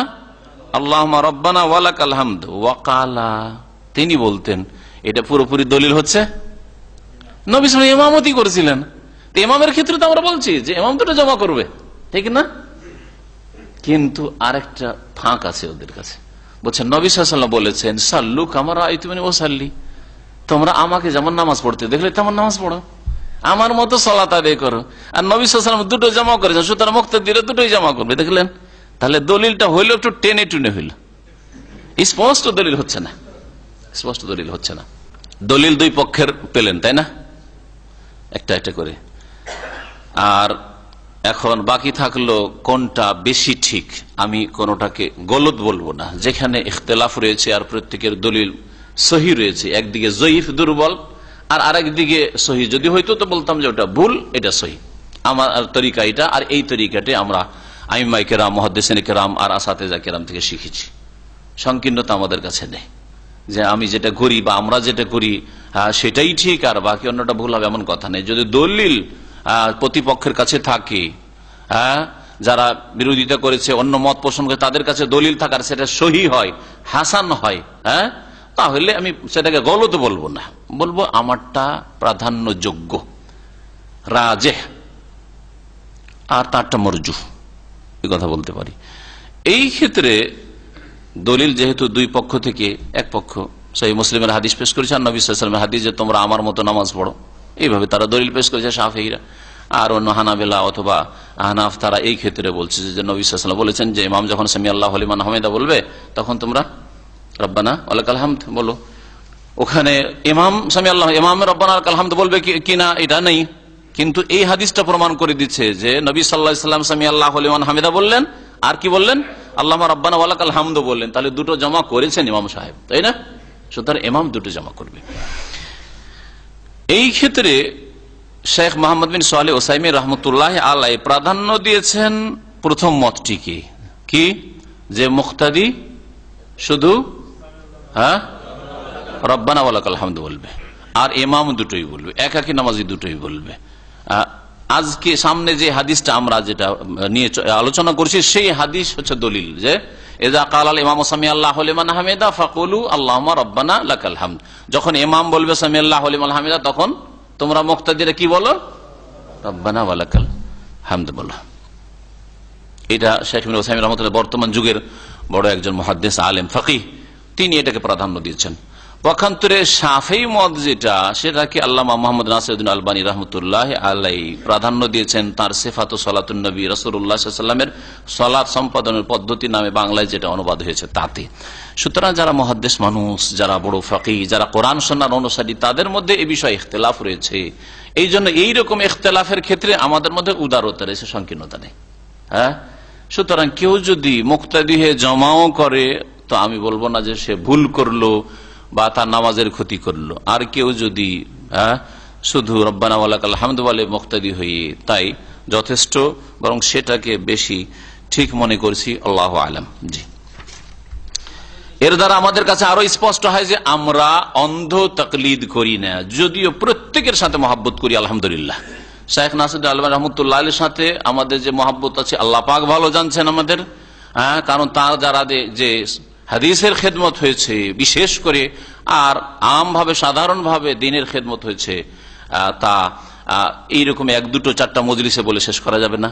আল্লাহুম্মা রব্বানা ওয়া লাকাল হামদ। ওয়া কালা, তিনি বলতেন। এটা পুরোপুরি দলিল হচ্ছে নবী সাল্লাল্লাহু আলাইহি ওয়াসাল্লাম ইমামতি করেছিলেন। তো ইমামের ক্ষেত্রে তো আমরা বলছি যে ইমাম দুটো জমা করবে, ঠিক না? কিন্তু আরেকটা ফাঁক আছে ওদের কাছে, বলছেন নবী সাল্লাল্লাহু আলাইহি ওয়াসাল্লাম বলেছেন, সাল্লু কামা রাআইতুমুনি উসাল্লি, তোমরা আমাকে যেমন নামাজ পড়তে দেখলে তেমন নামাজ পড়ো, আমার মতো সালাত আদায় করো। আর নবী সাল্লাল্লাহু আলাইহি ওয়াসাল্লাম দুটো জমা করেছেন, সুতরাং মুক্তাদিরা দুটোই জমা করবে। দেখলেন? তাহলে দলিলটা হইলো একটু টেনে টুনে হইল, স্পষ্ট দলিল হচ্ছে না, স্পষ্ট দলিল হচ্ছে না। দলিল দুই পক্ষের পেলেন, তাই না? একটা একটা করে। আর এখন বাকি থাকলো কোনটা বেশি ঠিক। আমি কোনটাকে গলত বলবো না, যেখানে ইখতিলাফ রয়েছে আর প্রত্যেকের দলিল সহি রয়েছে, একদিকে জয়ীফ দুর্বল আর আরেকদিকে সহি যদি হইতো তো বলতাম যে ওটা ভুল, এটা সহি। আমার তরিকা এটা, আর এই তরিকাটি আমরা আইম্মায়ে কেরাম, মুহাদ্দিসিনে কেরাম আর আসাতেজা কেরাম থেকে শিখেছি। সংকীর্ণতা আমাদের কাছে নেই যে আমি যেটা করি বা আমরা যেটা করি সেটাই ঠিক আর বাকি অন্যটা ভুল হবে, এমন কথা নেই। যদি দলিল প্রতিপক্ষের কাছে থাকে, যারা বিরোধিতা করেছে, অন্য মত পোষণ করে, তাদের কাছে দলিল থাকার সেটা সহি হয়, হাসান হয়, তাহলে আমি সেটাকে গলত বলবো না, বলবো আমারটা প্রাধান্যযোগ্য, রাজেহ, আর তারটা মরজু, এই কথা বলতে পারি। এই ক্ষেত্রে দলিল যেহেতু দুই পক্ষ থেকে, এক পক্ষ সহিহ মুসলিমের হাদিস পেশ করেছে আর নবী সাল্লাল্লাহু আলাইহি ওয়াসাল্লামের হাদিস যে তোমরা আমার মতো নামাজ পড়ো, এইভাবে তারা দলিল পেশ করেছে শাফিঈরা। আর অন্য হানাবেলা অথবা আহনাফ তারা এই ক্ষেত্রে বলছে যে নবী সাল্লাল্লাহু আলাইহি ওয়াসাল্লাম বলেছেন যে ইমাম যখন সামি আল্লাহু লিমান হামিদা বলবে তখন তোমরা রব্বানা ওয়া লাকাল হামদ বলো। ওখানে ইমাম সামি আল্লাহ, ইমাম রব্বানা ওয়া লাকাল হামদ বলবে কিনা এটা নেই, কিন্তু এই হাদিসটা প্রমাণ করে দিচ্ছে যে নবী সাল্লাল্লাহু আলাইহি ওয়াসাল্লাম সামি আল্লাহু লিমান হামিদা বললেন, আর কি বললেন? আল্লাহুম্মা রব্বানা ওয়া লাকাল হামদ বললেন। তাহলে দুটো জমা করেছেন ইমাম সাহেব, তাই না? সুতরাং ইমাম দুটো জমা করবে। এই ক্ষেত্রে শেখ মোহাম্মদ বিন সালেহ উসাইমিন রাহমাতুল্লাহি আলাইহি প্রাধান্য দিয়েছেন প্রথম মতটিকে, কি যে মুক্তাদি শুধু রব্বানা ওয়া লাকাল হামদ বলবে আর ইমাম দুটোই বলবে, একাকী নামাজি দুটোই বলবে। আজকে সামনে যে হাদিসটা আমরা যেটা নিয়ে আলোচনা করছি সেই হাদিস হচ্ছে দলিল যে ইযা ক্বালাল ইমামু সামি আল্লাহু লিমান হামিদা ফাকুলু আল্লাহুম্মা রব্বানা লাকাল হামদ। যখন ইমাম বলবে সামি আল্লাহু লিমান হামিদা তখন তোমরা মুক্তাদিরা কি বলো? রব্বানা ওয়া লাকাল হামদ বলো। এটা শেখ ইবনে উসাইমিন রাহমাতুল্লাহ বর্তমান যুগের বড় একজন মুহাদ্দিস, আলেম, ফাকিহ, তিনি এটাকে প্রাধান্য দিয়েছেন। পক্ষান্তরে শাফেঈ মত যেটা, সেটাকে আল্লামা মুহাম্মদ নাসিরউদ্দিন আলবানী রাহমাতুল্লাহ আলাইহি প্রাধান্য দিয়েছেন তার সিফাতু সালাতুন নবী রাসূলুল্লাহ সাল্লাল্লাহু আলাইহি ওয়াসাল্লামের সালাত সম্পাদনের পদ্ধতি নামে বাংলায় যেটা অনুবাদ হয়েছে তাতে। সুতরাং যারা মুহাদ্দিস মানুষ, যারা বড় ফাকিহ, যারা কোরআন সুন্নাহর অনুসারী, তাদের মধ্যে এই বিষয়ে ইখতিলাফ রয়েছে। এই জন্য এইরকম ইখতিলাফের ক্ষেত্রে আমাদের মধ্যে উদারতা রয়েছে, সংকীর্ণতা নেই। হ্যাঁ, সুতরাং কেউ যদি মুক্তাদি হয়ে জমাও করে তো আমি বলবো না যে সে ভুল করলো বা তার নামাজের ক্ষতি করলো। আর কেউ যদি শুধু রব্বানা ওয়ালাকাল হামদু বলে মুক্তাদি হয়ে, তাই যথেষ্ট, বরং সেটাকে বেশি ঠিক মনে করছি, আল্লাহু আলাম। জি, এর দ্বারা আমাদের কাছে আরো স্পষ্ট হয় যে আমরা অন্ধ তাকলিদ করি না, যদিও প্রত্যেকের সাথে মহাব্বত করি আলহামদুলিল্লাহ। শাইখ নাসিরউদ্দিন আলবানী রাহমাতুল্লাহ আলাইহির সাথে আমাদের যে মহাব্বত আছে আল্লাহ পাক ভালো জানছেন আমাদের, কারণ তার যারা যে হাদিসের খেদমত হয়েছে বিশেষ করে, আর আমভাবে সাধারণভাবে দিনের খেদমত হয়েছে, তা এইরকম এক দুটো চারটা মজলিসে বলে শেষ করা যাবে না।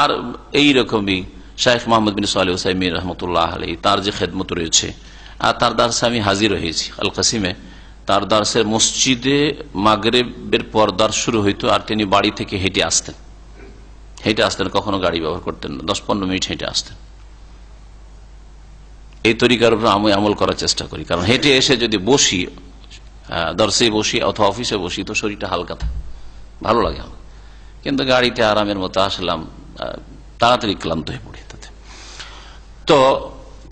আর এইরকমই শাইখ মোহাম্মদ বিন সালেহ আল উসাইমিন রাহমাতুল্লাহ আলাইহি তার যে খেদমত রয়েছে, আর তার দার্সে আমি হাজির হয়েছি আল কাসিমে। তার দার্সের মসজিদে মাগরিবের পর দার্স শুরু হইতো, আর তিনি বাড়ি থেকে হেঁটে আসতেন, কখনো গাড়ি ব্যবহার করতেন না, 10-15 মিনিট হেঁটে আসতেন। এই তরিকার উপর আমি আমল করার চেষ্টা করি, কারণ হেঁটে এসে যদি বসি, দর্শে বসি অথবা অফিসে বসি, তো শরীরটা হালকা থাকে, ভালো লাগে আমার। কিন্তু গাড়িতে আরামের মতো আসলাম, তাড়াতাড়ি ক্লান্ত হয়ে পড়ি তাতে। তো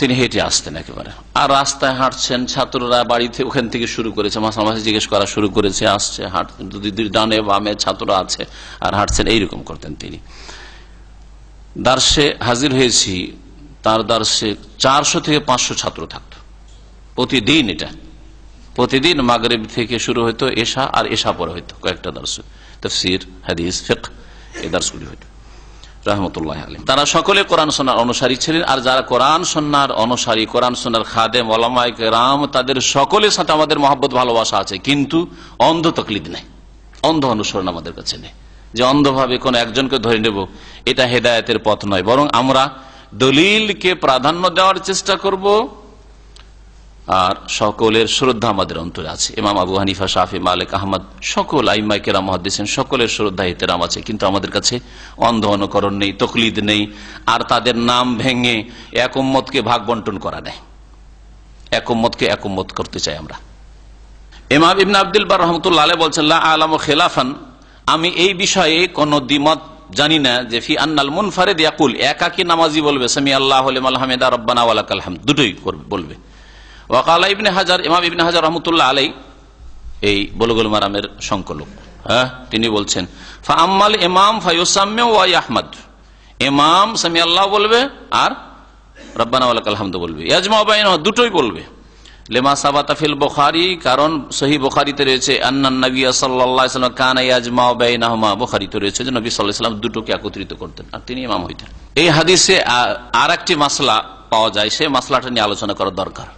তিনি হেঁটে আসতেন একেবারে, আর রাস্তায় হাঁটছেন, ছাত্ররা বাড়িতে ওখান থেকে শুরু করেছে, মাঝামাঝি জিজ্ঞেস করা শুরু করেছে, আসছে, ডানে বামে ছাত্ররা আছে আর হাঁটছেন, এইরকম করতেন তিনি। দার্সে হাজির হয়েছি, তার দার্সে 400 থেকে 500 ছাত্র থাকতো প্রতিদিন। এটা প্রতিদিন মাগরিব থেকে শুরু হইতো, এশা আর এশা পরে হইতো কয়েকটা দার্স, তাফসীর, হাদিস, ফিকহ, এই দার্সগুলি হইতো রাহমাতুল্লাহ আলাইহি। তারা সকলে কোরআন সুন্নাহর অনুসারী ছিলেন, আর যারা কোরআন সুন্নাহর অনুসারী, কোরআন সুন্নাহর খাদেম, উলামায়ে কেরাম, তাদের সকলের সাথে আমাদের মহব্বত ভালোবাসা আছে, কিন্তু অন্ধ তাকলিদ নেই, অন্ধ অনুসরণ আমাদের কাছে নেই, যে অন্ধভাবে কোন একজনকে ধরে নেব, এটা হেদায়েতের পথ নয়। বরং আমরা দলিলকে প্রাধান্য দেওয়ার চেষ্টা করব, আর সকলের শ্রদ্ধা আমাদের অন্তরে আছে। ইমাম আবু হানিফা, শাফি, মালিক, আহমদ, সকল আইম্মায়ে কেরাম, মুহাদ্দিসিন, সকলের শ্রদ্ধা ইহতেরাম আছে, কিন্তু আমাদের কাছে অন্ধ অনুকরণ নেই, তাকলিদ নেই, আর তাদের নাম ভেঙে এক উম্মতকে ভাগ বন্টন করা নেই, এক উম্মতকে এক উম্মত করতে চাই আমরা। ইমাম ইবনে আব্দুল বার রাহমাতুল্লাহ আলাইহি বলছেন, লা আলামু খিলাফান, আমি এই বিষয়ে কোন দ্বিমত জানি না, যে ফি আন্নাল মুনফারিদ ইয়াকুল, একাকী নামাজি বলবে সামি আল্লাহু লিমান হামিদা রব্বানা ওয়া লাকাল হামদ, দুটোই বলবে। ওয়াকালা ইবনে হাজার, ইমাম ইবনে হাজার রাহমাতুল্লাহ আলাইহি, এই বুলুগুল মারামের সংকলক, তিনি বলছেন, ফা আম্মাল ইমাম ফায়ুসাম্মি ওয়া ইয়াহমাদ, ইমাম সামি আল্লাহ বলবে আর রব্বানা ওয়া লাকাল হামদ বলবে, ইয়াজমাউ বাইনাহুমা, দুটোই বলবে। লিমা সাবাতা ফিল বুখারী, কারণ সহিহ বুখারীতে রয়েছে, আন্নান নবী সাল্লাল্লাহু আলাইহি ওয়াসাল্লাম কানা ইয়াজমাউ বাইনাহুমা, বুখারীতে রয়েছে যে নবী সাল্লাল্লাহু আলাইহি ওয়াসাল্লাম দুটোকে একত্রিত করতেন, আর তিনি ইমাম হইতেন। এই হাদিসে আরেকটি মাসলা পাওয়া যায়, সেই মাসলাটা নিয়ে আলোচনা করা দরকার।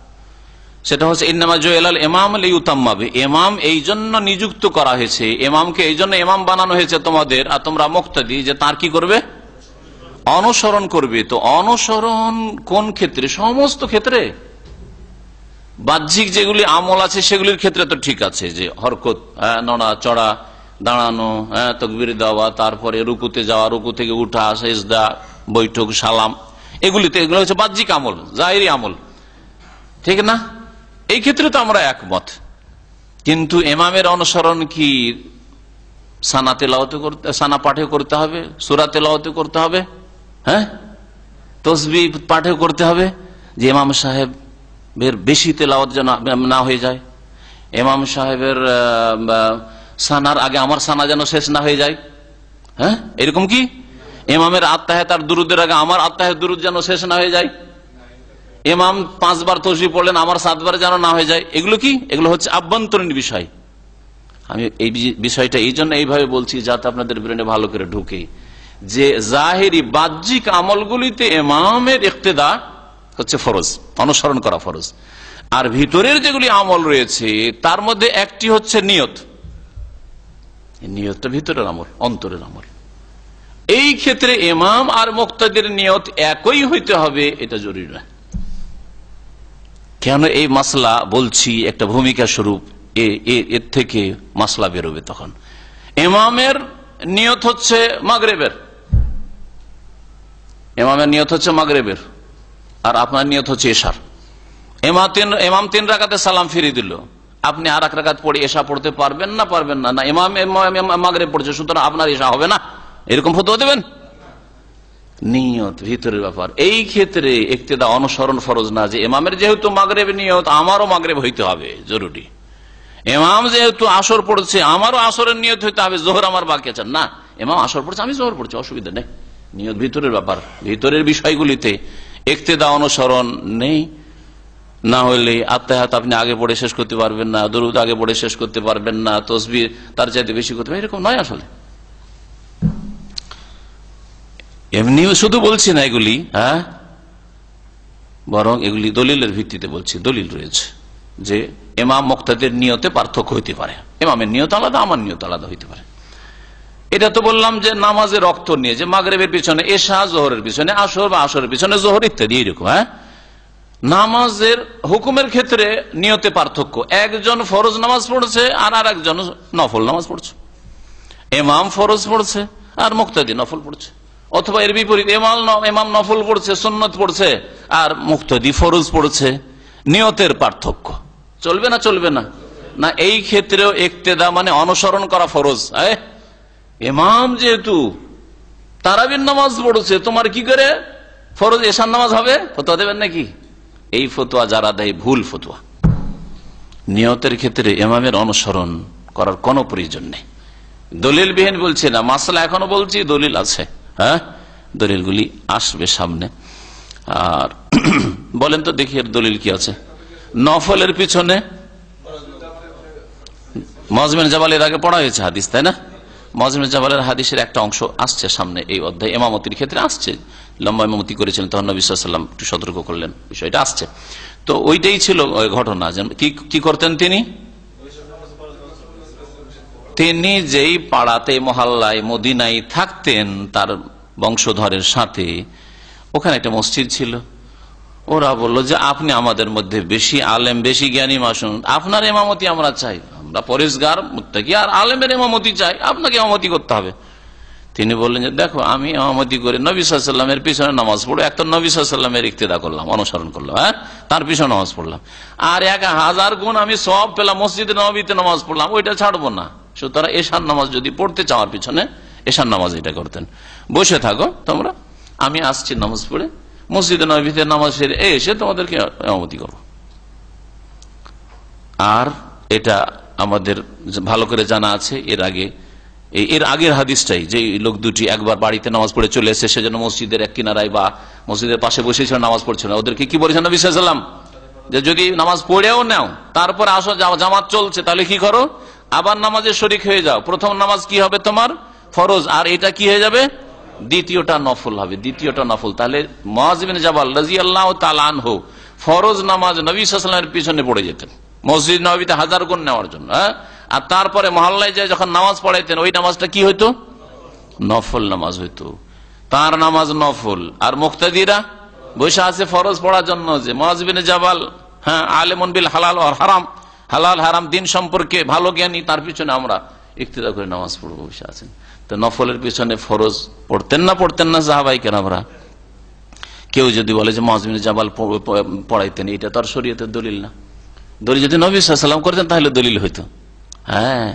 সেটা হচ্ছে ইন্নামা জুইলাল ইমাম লিইউতাম্মা বিহি, ইমাম এই জন্য নিযুক্ত করা হয়েছে, ইমামকে এই জন্য ইমাম বানানো হয়েছে তোমাদের, আর তোমরা মুক্তাদি, যে তার কি করবে, অনুসরণ করবে। তো অনুসরণ কোন ক্ষেত্রে? সমস্ত ক্ষেত্রে। বাহ্যিক যেগুলি আমল আছে সেগুলির ক্ষেত্রে তো ঠিক আছে, যে হরকত, নড়া চড়া, দাঁড়ানো, তাকবীর দেওয়া, তারপরে রুকুতে যাওয়া, রুকু থেকে উঠা, সিজদা, বৈঠক, সালাম, এগুলো হচ্ছে বাহ্যিক আমল, জাহিরি আমল, ঠিক না? এই ক্ষেত্রে তো আমরা একমত। কিন্তু ইমামের অনুসরণ কি সানা তেলাওয়াতে করতে, সানা পাঠে করতে হবে, সূরা তেলাওয়াতে করতে হবে, তাসবিহ পাঠে করতে হবে, যে ইমাম সাহেবের বেশি তেলাওয়াত যেন না হয়ে যায়, ইমাম সাহেবের সানার আগে আমার সানা যেন শেষ না হয়ে যায়, এরকম কি? ইমামের আত্তাহিয়াত আর দুরুদের আগে আমার আত্তাহিয়াত দুরুদ যেন শেষ না হয়ে যায়, ইমাম 5 বার তাসবিহ পড়লেন, আমার 7 বার যেন না হয়ে যায়, এগুলো কি? এগুলো হচ্ছে আভ্যন্তরীণ বিষয়। আমি এই বিষয়টা এই জন্য এইভাবে বলছি, যাতে আপনাদের ব্রেনে ভালো করে ঢুকে, যে জাহেরি বাহ্যিক আমলগুলিতে ইমামের ইক্তেদা হচ্ছে ফরজ, অনুসরণ করা ফরজ, আর ভিতরের যেগুলি আমল রয়েছে তার মধ্যে একটি হচ্ছে নিয়ত। নিয়তটা ভিতরের আমল, অন্তরের আমল। এই ক্ষেত্রে ইমাম আর মুক্তাদির নিয়ত একই হইতে হবে এটা জরুরি না। কেন এই মাসলা বলছি, একটা ভূমিকা স্বরূপ এর থেকে মাসলা বেরোবে। তখন ইমামের নিয়ত হচ্ছে মাগরিবের, ইমামের নিয়ত হচ্ছে মাগরিবের, আর আপনার নিয়ত হচ্ছে এশার। ইমাম 3 রাকাতে সালাম ফিরিয়ে দিল, আপনি আর 1 রাকাত পড়ে এশা পড়তে পারবেন না? পারবেন না। না, ইমাম মাগরিব পড়ছে, সুতরাং আপনার এশা হবে না, এরকম ফতোয়া দেবেন? নিয়ত ভিতরের ব্যাপার। এই ক্ষেত্রে ইক্তেদা অনুসরণ ফরজ না, যে ইমামের যেহেতু মাগরিব নিয়ত, আমারও মাগরিব হইতে হবে জরুরি। ইমাম যেহেতু আসর পড়ছে, আমারও আসরের নিয়ত হইতে হবে, জোহর আমার বাকি আছে না, ইমাম আসর পড়ছে, আমি জোহর পড়ছি, অসুবিধা নেই। নিয়ত ভিতরের ব্যাপার, ভিতরের বিষয়গুলিতে ইক্তেদা অনুসরণ নেই। না হলে আত্মাহাত আপনি আগে পড়ে শেষ করতে পারবেন না, দরুদ আগে পড়ে শেষ করতে পারবেন না, তসবিহ তার চাইতে বেশি করতে পারবেন, এরকম নয় আসলে। এমনি শুধু বলছি না এগুলি, হ্যাঁ, বরং এগুলি দলিলের ভিত্তিতে বলছি। দলিল রয়েছে যে ইমাম মুক্তাদির নিয়তে পার্থক্য হইতে পারে, ইমামের নিয়ত আলাদা, আমার নিয়ত আলাদা হইতে পারে। এটা তো বললাম যে নামাজের রক্ত নিয়ে, যে মাগরিবের পিছনে এশা, জোহরের পিছনে আসর, বা আসরের পিছনে জোহর ইত্যাদি, এরকম। হ্যাঁ, নামাজের হুকুমের ক্ষেত্রে নিয়তে পার্থক্য। একজন ফরজ নামাজ পড়ছে আর একজন নফল নামাজ পড়ছে, ইমাম ফরজ পড়ছে আর মুক্তাদি নফল পড়ছে, অথবা এর বিপরীত, ইমাম নফল পড়ছে, সুন্নত পড়ছে, আর মুক্তাদি ফরজ পড়ছে। নিয়তের পার্থক্য চলবে না? চলবে না। না, এই ক্ষেত্রেও ইক্তেদা মানে অনুসরণ করা ফরজ। ইমাম যেহেতু তারাবির নামাজ পড়ছে, তোমার কি করে ফরজ এশার নামাজ হবে? ফতোয়া দেবেন নাকি? এই ফতোয়া যারা দেয় ভুল ফতোয়া। নিয়তের ক্ষেত্রে ইমামের অনুসরণ করার কোনো প্রয়োজন নেই। দলিল বিহীন বলছি না, মাসলা এখনো বলছি, দলিল আছে। হ্যাঁ, দলিলগুলি আসবে সামনে। আর বলেন তো দেখি এর দলিল কি আছে। নফলের পিছনে মজমেন জাবালের আগে পড়া হয়েছে হাদিস, তাই না? মজমেন জাবালের হাদিসের একটা অংশ আসছে সামনে এই অধ্যায়, ইমামতির ক্ষেত্রে আসছে। লম্বা ইমামতি করেছিলেন তখন নবী সাল্লাল্লাহু আলাইহি ওয়াসাল্লাম, একটু সতর্ক করলেন, বিষয়টা আসছে। তো ওইটাই ছিল ঘটনা। কি করতেন তিনি? তিনি যেই পাড়াতে, মহল্লায়, মদিনায় থাকতেন, তার বংশধরের সাথে, ওখানে একটা মসজিদ ছিল। ওরা বলল যে আপনি আমাদের মধ্যে বেশি আলেম, বেশি জ্ঞানী মাসুম, আপনার ইমামতি আমরা চাই, আমরা পরেশগার মুত্তাকি আর আলেমের ইমামতি চাই, আপনাকে ইমামতি করতে হবে। তিনি বললেন যে দেখো, আমি ইমামতি করে নবী সাল্লাল্লাহু আলাইহি ওয়াসাল্লামের পিছনে নামাজ পড়ো, একটা নবী সাল্লাল্লাহু আলাইহি ওয়াসাল্লামের ইক্তেদা করলাম, অনুসরণ করলাম, হ্যাঁ, তার পিছনে নামাজ পড়লাম, আর 1000 গুণ আমি সওয়াব পেলাম, মসজিদে নববীতে নামাজ পড়লাম, ওইটা ছাড়বো না। সুতরাং এশার নামাজ যদি পড়তে চাওয়ার পিছনে এশার নামাজ এটা করতেন, বসে থাকো তোমরা, আমি আসছি নামাজ পড়ে, মসজিদে নববীতে নামাজ সেরে এসে তোমাদেরকে ইমামতি করবো। আর এটা আমাদের ভালো করে জানা আছে, এর আগের হাদিসটাই, যে লোক দুটি একবার বাড়িতে নামাজ পড়ে চলে এসে, সেজন্য মসজিদের এক কিনারায় বা মসজিদের পাশে বসেছিল, নামাজ পড়ছিল, ওদেরকে কি বলেছেন নবী সাল্লাল্লাহু আলাইহি ওয়াসাল্লাম, যে যদি নামাজ পড়েও নাও, তারপরে আসো, জামাত চলছে, তাহলে কি করো, আবার নামাজে শরিক হয়ে যাও। প্রথম নামাজ কি হবে তোমার? ফরজ, আর এটা কি হয়ে যাবে? দ্বিতীয়টা নফল হবে, দ্বিতীয়টা নফল। তাহলে মুআয ইবনে জাবাল রাদিয়াল্লাহু তাআলা আনহু ফরজ নামাজ নবী সাল্লাল্লাহু আলাইহি ওয়াসাল্লামের পিছনে পড়ে যেতেন, মসজিদ নববীতে 1000 গুণ নেওয়ার জন্য। আর তারপরে মহল্লায় যায় যখন নামাজ পড়াইতেন, ওই নামাজটা কি হইতো? নফল নামাজ হইতো। তার নামাজ নফল, আর মুক্তাদিরা বসে আছে ফরজ পড়ার জন্য। যে মুআয ইবনে জাবাল, হ্যাঁ, আলেমুন বিল হালাল ওয়াল হারাম, হালাল হারাম দিন সম্পর্কে ভালো জ্ঞানী, তার পিছনে আমরা ইক্তেদা করে নামাজ পড়বো, বসে আছেন। তো নফলের পিছনে ফরজ পড়তেন না সাহাবায়ে কেরামরা? কেউ যদি বলে যে মুআয ইবনে জাবাল পড়াইতেন, এটা তো আর শরীয়তের দলিল না। দলিল যদি নবী সাল্লাল্লাহু আলাইহি ওয়াসাল্লাম করতেন তাহলে দলিল হইতো। হ্যাঁ,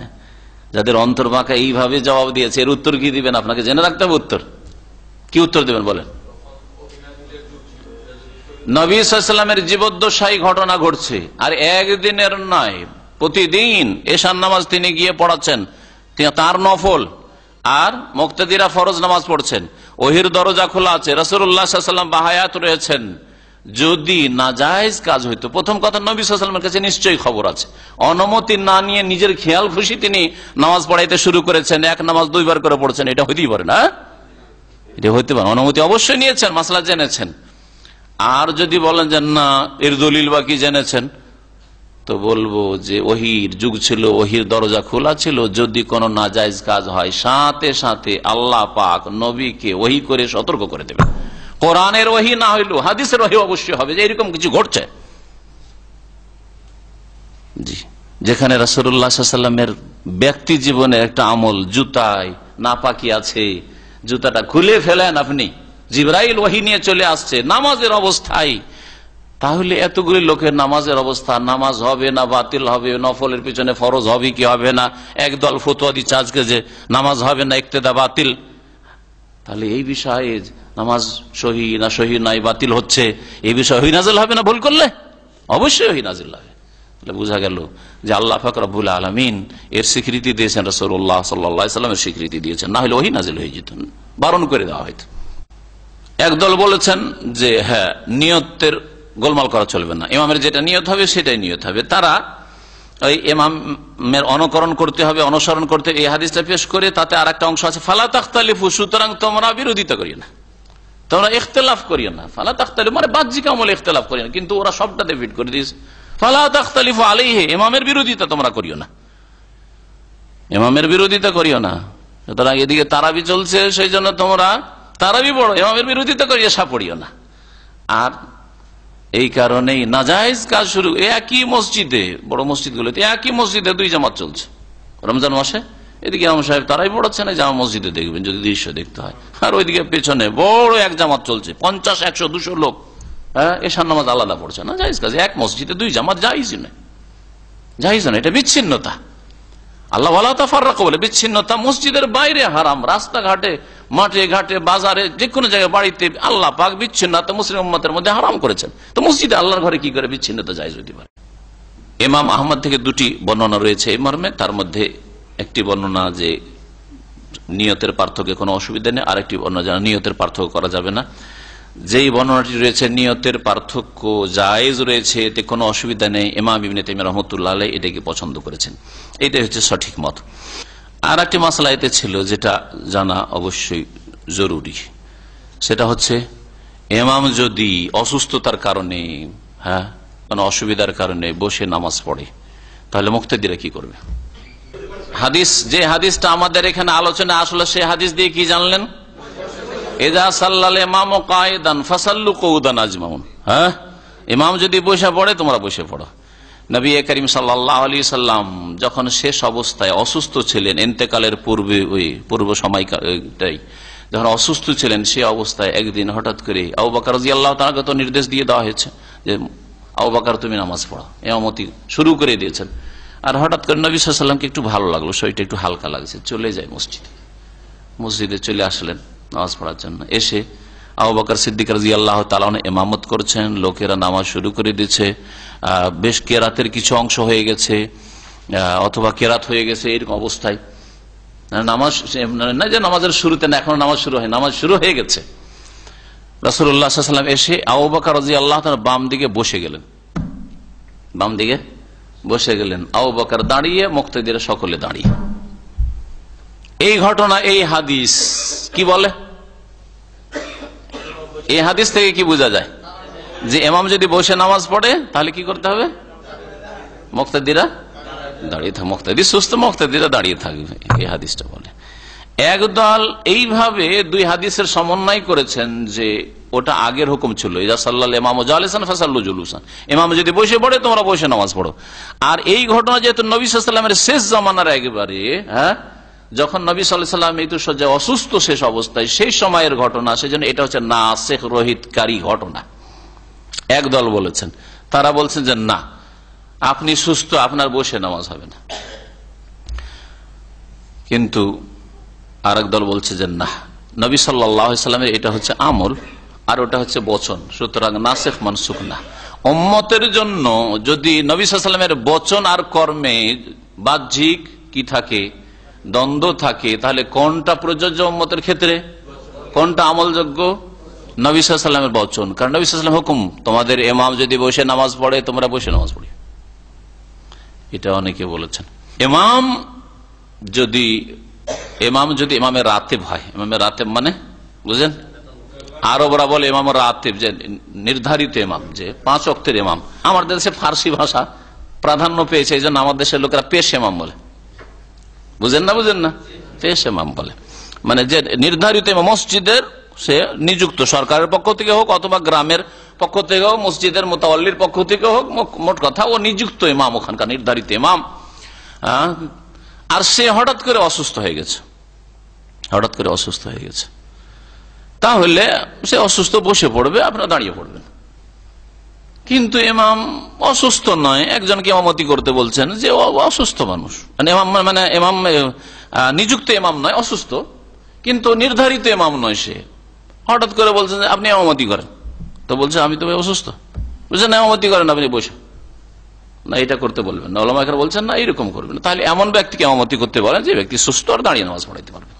যাদের অন্তর বাঁকা এইভাবে জবাব দিয়েছে, এর উত্তর কি দিবেন? আপনাকে জেনে রাখতে হবে উত্তর। কি উত্তর দেবেন বলেন? নবী সাল্লাল্লাহু আলাইহি ওয়াসাল্লামের জীবদ্দশায় ঘটনা ঘটছে, আর একদিনের নয়, প্রতিদিন এশার নামাজ তিনি গিয়ে পড়াচ্ছেন, তার নফল, আর মুক্তাদিরা ফরজ নামাজ পড়ছেন, ওহির দরজা খোলা আছে, রাসূলুল্লাহ সাল্লাল্লাহু আলাইহি ওয়াসাল্লাম বাহায়াত রয়েছেন। যদি নাজায়েজ কাজ হইতো, প্রথম কথা নবী সাল্লাল্লাহু আলাইহি ওয়াসাল্লামের কাছে নিশ্চয়ই খবর আছে, অনুমতি না নিয়ে নিজের খেয়াল খুশি তিনি নামাজ পড়াইতে শুরু করেছেন, এক নামাজ 2 বার করে পড়ছেন, এটা হইতেই পারে না, এটা হইতে পারে। অনুমতি অবশ্যই নিয়েছেন, মাসলা জেনেছেন। আর যদি বলেন যে না, এর দলিল বা কি জেনেছেন, তো বলবো যে ওহির যুগ ছিল, ওহির দরজা খোলা ছিল, যদি কোনো নাজায়েজ কাজ হয় সাথে সাথে আল্লাহ পাক নবীকে ওহী করে সতর্ক করে দেবেন। কোরআনের ওহী না হইলেও হাদিসের ওহী অবশ্যই হবে যে এরকম কিছু ঘটছে, যেখানে রাসূলুল্লাহ সাল্লাল্লাহু আলাইহি ওয়াসাল্লামের ব্যক্তি জীবনের একটা আমল, জুতায় নাপাকি আছে, জুতাটা খুলে ফেলেন আপনি, জিবরাইল ওহী নিয়ে চলে আসছে নামাজের অবস্থায়, তাহলে এতগুলি লোকের নামাজের অবস্থা, নামাজ হবে না বাতিল হবে, নফলের পিছনে ফরজ হবে কি হবে না, একদল ফতোয়া দিচ্ছে আজকে যে নামাজ হবে না, ইক্তেদা বাতিল, তাহলে এই বিষয়ে নামাজ সহি না সহি নাই বাতিল হচ্ছে, এই বিষয়ে ওহী নাযিল হবে না ভুল করলে? অবশ্যই ওহী নাযিল হবে। তাহলে বোঝা গেল যে আল্লাহ পাক রব্বুল আলামিন এর স্বীকৃতি দিয়েছেন, রাসূলুল্লাহ সাল্লাল্লাহু আলাইহি ওয়াসাল্লামের স্বীকৃতি দিয়েছেন, না হলে ওহী নাযিল হয়ে যেত, বারণ করে দেওয়া হয়তো। একদল বলেছেন যে হ্যাঁ, নিয়তের গোলমাল করা চলবে না, ইমামের যেটা নিয়ত হবে সেটাই নিয়ত হবে, তারা ওই ইমামের অনুকরণ করতে হবে, অনুসরণ করতে, এই হাদিসটা পেশ করে তাতে আর একটা অংশ আছে ফালা তাখতালিফু, সুতরাং তোমরা বিরোধিতা করিও না, তোমরা ইখতিলাফ করিও না। ফালা তাখতালিফু মানে বাহ্যিক আমলে ইখতিলাফ করিও না, কিন্তু ওরা সবটাতে ফিট করে দিয়েছে ফালা তাখতালিফু আলাইহি, ইমামের বিরোধিতা তোমরা করিও না, ইমামের বিরোধিতা করিও না। সুতরাং এদিকে তারাবি চলছে, সেই জন্য তোমরা তারাবি পড়ো, ইমামের বিরোধিতা করিয়ে এসা পড়িও না। আর এই কারণেই নাজায়েজ কাজ শুরু, একই মসজিদে, বড় মসজিদগুলোতে একই মসজিদে দুই জামাত চলছে রমজান মাসে, এদিকে ইমাম সাহেব তারাই পড়াচ্ছে না, জামা মসজিদে দেখবেন যদি দৃশ্য দেখতে হয়, আর ওইদিকে পেছনে বড় এক জামাত চলছে, 50, 100, 200 লোক, হ্যাঁ, এশার নামাজ আলাদা পড়ছে না, জায়েজ কাজ, এক মসজিদে দুই জামাত জায়েজ নয়, জায়েজ নয়, এটা বিচ্ছিন্নতা। আল্লাহ ওয়ালা তাফাররাকু বলে, বিচ্ছিন্নতা মসজিদের বাইরে হারাম, রাস্তাঘাটে, মাঠে ঘাটে, বাজারে, যে কোনো জায়গায়, বাড়িতে আল্লাহ পাক বিচ্ছিন্নতা মুসলিম উম্মতের মধ্যে হারাম করেছেন, তো মসজিদে আল্লাহর ঘরে কি করে বিচ্ছিন্নতা জায়েজ হতে পারে? ইমাম আহমদ থেকে দুটি বর্ণনা রয়েছে এই মর্মে, তার মধ্যে একটি বর্ণনা যে নিয়তের পার্থক্যে কোনো অসুবিধা নেই, আরেকটি বর্ণনা যেন নিয়তের পার্থক্য করা যাবে না। যেই বর্ণনাটি রয়েছে নিয়তের পার্থক্য জায়েজ রয়েছে, এতে কোনো অসুবিধা নেই, ইমাম ইবনে তাইমিয়া রাহমাতুল্লাহ আলাইহি এটাকে পছন্দ করেছেন, এটাই হচ্ছে সঠিক মত। আর একটি মাসলা এতে ছিল যেটা জানা অবশ্যই জরুরি, সেটা হচ্ছে ইমাম যদি অসুস্থতার কারণে, হ্যাঁ, কোনো অসুবিধার কারণে বসে নামাজ পড়ে, তাহলে মুক্তাদিরা কি করবে? হাদিস, যে হাদিসটা আমাদের এখানে আলোচনা আসলে সেই হাদিস দিয়ে কি জানলেন? ইযা সাল্লাল ইমামু কায়দান ফাসাল্লু কুউদান আজমাউন, হ্যাঁ, ইমাম যদি বসে পড়ে তোমরা বসে পড়ো। নবী করিম সাল্লাল্লাহু আলাইহি সাল্লাম যখন শেষ অবস্থায় অসুস্থ ছিলেন, ইন্তেকালের পূর্বে, ওই পূর্ব সময়টাই যখন অসুস্থ ছিলেন, সে অবস্থায় একদিন হঠাৎ করে আবু বকর রাদিয়াল্লাহু তাআলাকে তো নির্দেশ দিয়ে দেওয়া হয়েছে যে আবু বকর তুমি নামাজ পড়ো, ইমামতি শুরু করে দিয়েছেন। আর হঠাৎ করে নবী সাল্লাল্লাহু আলাইহি সাল্লামকে একটু ভালো লাগলো, শরীরটা একটু হালকা লাগছে, চলে যায় মসজিদে চলে আসলেন নামাজ পড়ার জন্য। এসে আবু বকর সিদ্দিক রাদিয়াল্লাহু তাআলা ইমামত করছেন, লোকেরা নামাজ শুরু করে দিয়েছে, বেশ কেরাতের কিছু অংশ হয়ে গেছে অথবা কেরাত হয়ে গেছে, এরকম অবস্থায় নামাজ, না যে নামাজের শুরুতে না, এখন নামাজ শুরু হয়, নামাজ শুরু হয়ে গেছে। রাসূলুল্লাহ সাল্লাল্লাহু আলাইহি ওয়াসাল্লাম এসে আবু বকর রাদিয়াল্লাহু তাআলা বাম দিকে বসে গেলেন, বাম দিকে বসে গেলেন, আবু বকর দাঁড়িয়ে, মুক্তাদিরা সকলে দাঁড়িয়ে। এই ঘটনা, এই হাদিস কি বলে? এই হাদিস থেকে কি বোঝা যায়? যে ইমাম যদি বসে নামাজ পড়ে তাহলে কি করতে হবে? মুক্তাদিরা দাঁড়িয়ে থাকবে, মুক্তাদি সুস্থ, মুক্তাদিরা দাঁড়িয়ে থাকবে, এই হাদিসটা বলে। একদল এইভাবে দুই হাদিসের সমন্বয় করেছেন যে ওটা আগের হুকুম ছিল, ইযা সাল্লাল ইমামু জালিসান ফাসাল্লু জুলুসান, ইমাম যদি বসে পড়ে তোমরা বসে নামাজ পড়ো। আর এই ঘটনা যেহেতু নবী সাল্লাল্লাহু আলাইহি ওয়াসাল্লামের শেষ জামানার একেবারে, হ্যাঁ, যখন নবী সাল্লাল্লাহু আলাইহি ওয়াসাল্লাম মৃত্যু শয্যায় অসুস্থ শেষ অবস্থায়, সেই সময়ের ঘটনা, সেজন্য এটা হচ্ছে নাসিখ রহিতকারী ঘটনা। একদল বলেছেন, তারা বলছেন যে না, আপনি সুস্থ, আপনার বসে নামাজ হবে না। কিন্তু আরেক দল বলছে যে না, নবী সাল্লাল্লাহু আলাইহি ওয়াসাল্লামের এটা হচ্ছে আমল আর ওটা হচ্ছে বচন, সুতরাং নাসিখ মানসুখ না। উম্মতের জন্য যদি নবী সাল্লাল্লাহু আলাইহি ওয়াসাল্লামের বচন আর কর্মে বাহ্যিক কি থাকে, দ্বন্দ্ব থাকে, তাহলে কোনটা প্রযোজ্য উম্মতের ক্ষেত্রে, কোনটা আমলযোগ্য? নবী সাল্লাল্লাহু আলাইহি ওয়াসাল্লামের বচন, কারণ নবী সাল্লাল্লাহু আলাইহি ওয়াসাল্লাম হুকুম, তোমাদের ইমাম যদি বসে নামাজ পড়ে তোমরা বসে নামাজ পড়ি। এটা অনেকে বলেছেন। ইমাম যদি ইমামের রাতেব হয়, ইমামের রাতেব মানে বুঝেন, আরবরা বলে ইমাম রাতেব, যে নির্ধারিত ইমাম, যে 5 ওয়াক্তের ইমাম। আমাদের দেশে ফার্সি ভাষা প্রাধান্য পেয়েছে, এই জন্য আমাদের দেশের লোকেরা পেশ ইমাম বলে, বুঝেন না পেশ ইমাম বলে, মানে যে নির্ধারিত ইমাম, মসজিদের সে নিযুক্ত, সরকারের পক্ষ থেকে হোক অথবা গ্রামের পক্ষ থেকে হোক, মসজিদের মোতাওয়াল্লির পক্ষ থেকে হোক, মোট কথা ও নিযুক্ত ইমাম, ওখানকার নির্ধারিত ইমাম। আর সে হঠাৎ করে অসুস্থ হয়ে গেছে, তাহলে সে অসুস্থ, বসে পড়বে, আপনারা দাঁড়িয়ে পড়বেন। কিন্তু ইমাম অসুস্থ নয়, একজনকে ইমামতি করতে বলছেন যে অসুস্থ মানুষ, মানে ইমাম নিযুক্ত ইমাম নয়, অসুস্থ, কিন্তু নির্ধারিত ইমাম নয়, সে হঠাৎ করে বলছেন যে আপনি ইমামতি করেন। তো বলছে আমি তো অসুস্থ, বুঝছেন, ইমামতি করেন আপনি বসে। না, এটা করতে বলবেন না, ওলামা কেরাম বলছেন না, এরকম করবেন। তাহলে এমন ব্যক্তিকে ইমামতি করতে বলেন যে ব্যক্তি সুস্থ আর দাঁড়িয়ে নামাজ পড়াইতে পারবে।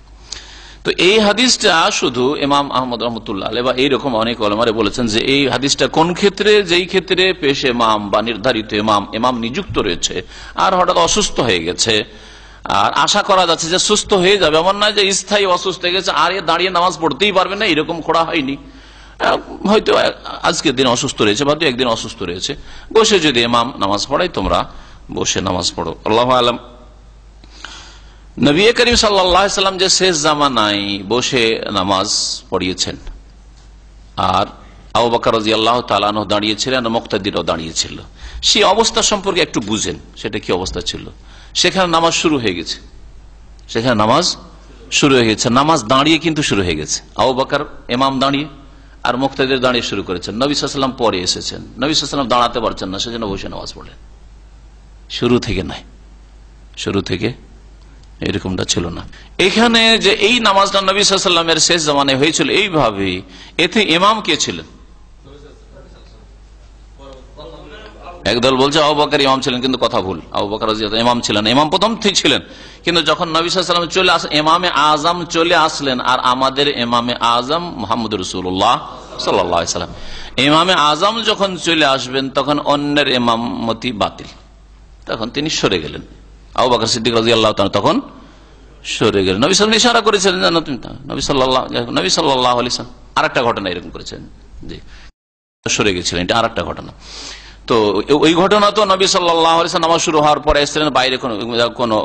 তো এই হাদিসটা শুধু ইমাম আহমদ রহমতুল্লাহ আলাইহি বা এইরকম অনেক ওলামারা বলেছেন যে এই হাদিসটা কোন ক্ষেত্রে, যেই ক্ষেত্রে পেশ ইমাম বা নির্ধারিত ইমাম নিযুক্ত রয়েছে আর হঠাৎ অসুস্থ হয়ে গেছে, আর আশা করা যাচ্ছে যে সুস্থ হয়ে যাবে, এমন নয় যে স্থায়ী অসুস্থ হয়ে গেছে আর দাঁড়িয়ে নামাজ পড়তেই পারবে না, এরকম খোড়া হয়নি। হয়তো আজকের দিন অসুস্থ রয়েছে বা দু একদিন অসুস্থ রয়েছে, বসে যদি ইমাম নামাজ পড়ায় তোমরা বসে নামাজ পড়ো। আল্লাহু আ'লাম। নবী করিম সাল্লাল্লাহু আলাইহি সাল্লাম যে শেষ জামানায় বসে নামাজ পড়িয়েছেন, আর আবু বকর রাদিয়াল্লাহু তাআলা আনহু দাঁড়িয়েছিলেন, মুক্তাদিরও দাঁড়িয়েছিল, সেই অবস্থা সম্পর্কে একটু বুঝেন, সেটা কি অবস্থা ছিল। সেখানে নামাজ শুরু হয়ে গেছে, নামাজ দাঁড়িয়ে কিন্তু শুরু হয়ে গেছে। আবু বকর ইমাম দাঁড়িয়ে আর মুক্তাদির দাঁড়িয়ে শুরু করেছেন, নবী সাল্লাল্লাহু আলাইহি ওয়াসাল্লাম পরে এসেছেন, নবী সাল্লাল্লাহু আলাইহি ওয়াসাল্লাম দাঁড়াতে পারছেন না, সেজন্য বসে নামাজ পড়লেন। শুরু থেকে এরকমটা ছিল না। এখানে যে এই নামাজটা নবী সাল্লাল্লাহু আলাইহি ওয়াসাল্লামের শেষ জামানায় হয়েছিল এইভাবে, এতে ইমাম কে ছিলেন? একদল বলছে আবু বকর ইমাম ছিলেন, কিন্তু কথা ভুল। আবু বকর রাদিয়াল্লাহু ইমাম ছিলেন, ইমাম প্রথম থেকে ছিলেন, কিন্তু যখন নবী সাল্লাল্লাহু আলাইহি ওয়াসাল্লাম চলে আসলেন, ইমামে আজম চলে আসলেন, আর আমাদের ইমামে আজম মুহাম্মদ রাসূলুল্লাহ সাল্লাল্লাহু আলাইহি ওয়াসাল্লাম, ইমামে আজম যখন চলে আসবেন তখন অন্যের ইমামতি বাতিল, তখন তিনি সরে গেলেন। আবু বকর সিদ্দিক রাদিয়াল্লাহু তাআলা তখন সরে গেলেন। নবী সাল্লাল্লাহু আলাইহি ওয়াসাল্লাম ইশারা করেছিলেন, নবী সাল্লাল্লাহু আলাইহি ওয়াসাল্লাম আরেকটা ঘটনা এরকম করেছেন যে সরে গেছিলেন, এটা আরেকটা ঘটনা। তো ওই ঘটনা তো নবী সাল্লাল্লাহু আলাইহি ওয়াসাল্লাম নামাজ শুরু হওয়ার পরে এসেছিলেন বাইরে কোনো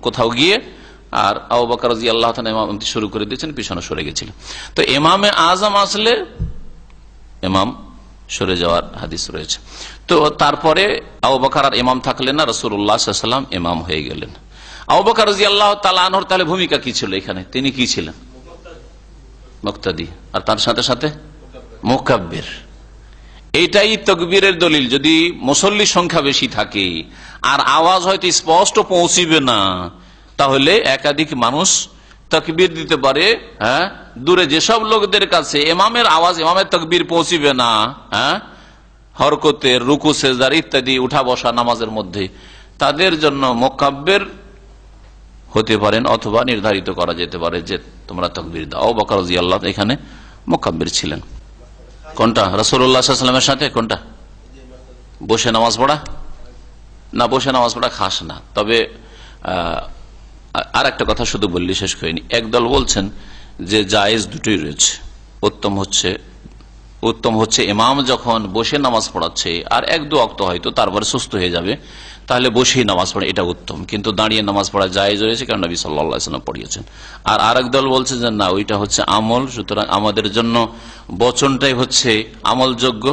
কোথাও গিয়ে, আর আবু বকর রাদিয়াল্লাহু তাআলা ইমামতি শুরু করে দিয়েছেন, পিছনে সরে গেছিলেন। তো ইমামে আজম আসলে ইমাম সরে যাওয়ার হাদিস রয়েছে। তো তারপরে আবু বকর আর ইমাম থাকলেন না, রাসূলুল্লাহ সাল্লাল্লাহু আলাইহি ওয়াসাল্লাম ইমাম হয়ে গেলেন। আবু বকর রাদিয়াল্লাহু তাআলা আনহুর তাহলে ভূমিকা কি ছিল এখানে? তিনি কি ছিলেন? মুক্তাদি, আর তার সাথে সাথে মুকাব্বির। এইটাই তাকবীরের দলিল। যদি মুসল্লি সংখ্যা বেশি থাকে আর আওয়াজ হয়তো স্পষ্ট পৌঁছিবে না, তাহলে একাধিক মানুষ তাকবীর দিতে পারে। হ্যাঁ, দূরে যেসব লোকদের কাছে ইমামের আওয়াজ, ইমামের তাকবীর পৌঁছিবে না, হ্যাঁ, হরকতের, রুকু, সেজদার ইত্যাদি উঠা বসা নামাজের মধ্যে, তাদের জন্য মুকাব্বির হতে পারেন, অথবা নির্ধারিত করা যেতে পারে যে তোমরা তাকবীর দাও। আবু বকর রাদিয়াল্লাহু তাআলা এখানে মুকাব্বির ছিলেন। কোনটা? রাসূলুল্লাহ সাল্লাল্লাহু আলাইহি ওয়াসাল্লামের সাথে কোনটা? বসে নামাজ পড়া না, বসে নামাজ পড়া খাস না। তবে আর একটা কথা শুধু বললি, শেষ করিনি। একদল বলছেন যে জায়েজ দুটোই রয়েছে। উত্তম হচ্ছে ইমাম যখন বসে নামাজ পড়াচ্ছে আর এক দু ওয়াক্ত হয়তো তারপরে সুস্থ হয়ে যাবে, তাহলে বসেই নামাজ পড়ে, এটা উত্তম। কিন্তু দাঁড়িয়ে নামাজ পড়া জায়েজ রয়েছে, কারণ নবী সাল্লাল্লাহু আলাইহি ওয়াসাল্লাম পড়িয়েছেন। আর আরেক দল বলছে যে না, ওইটা হচ্ছে আমল, সুতরাং আমাদের জন্য বচনটাই হচ্ছে আমলযোগ্য,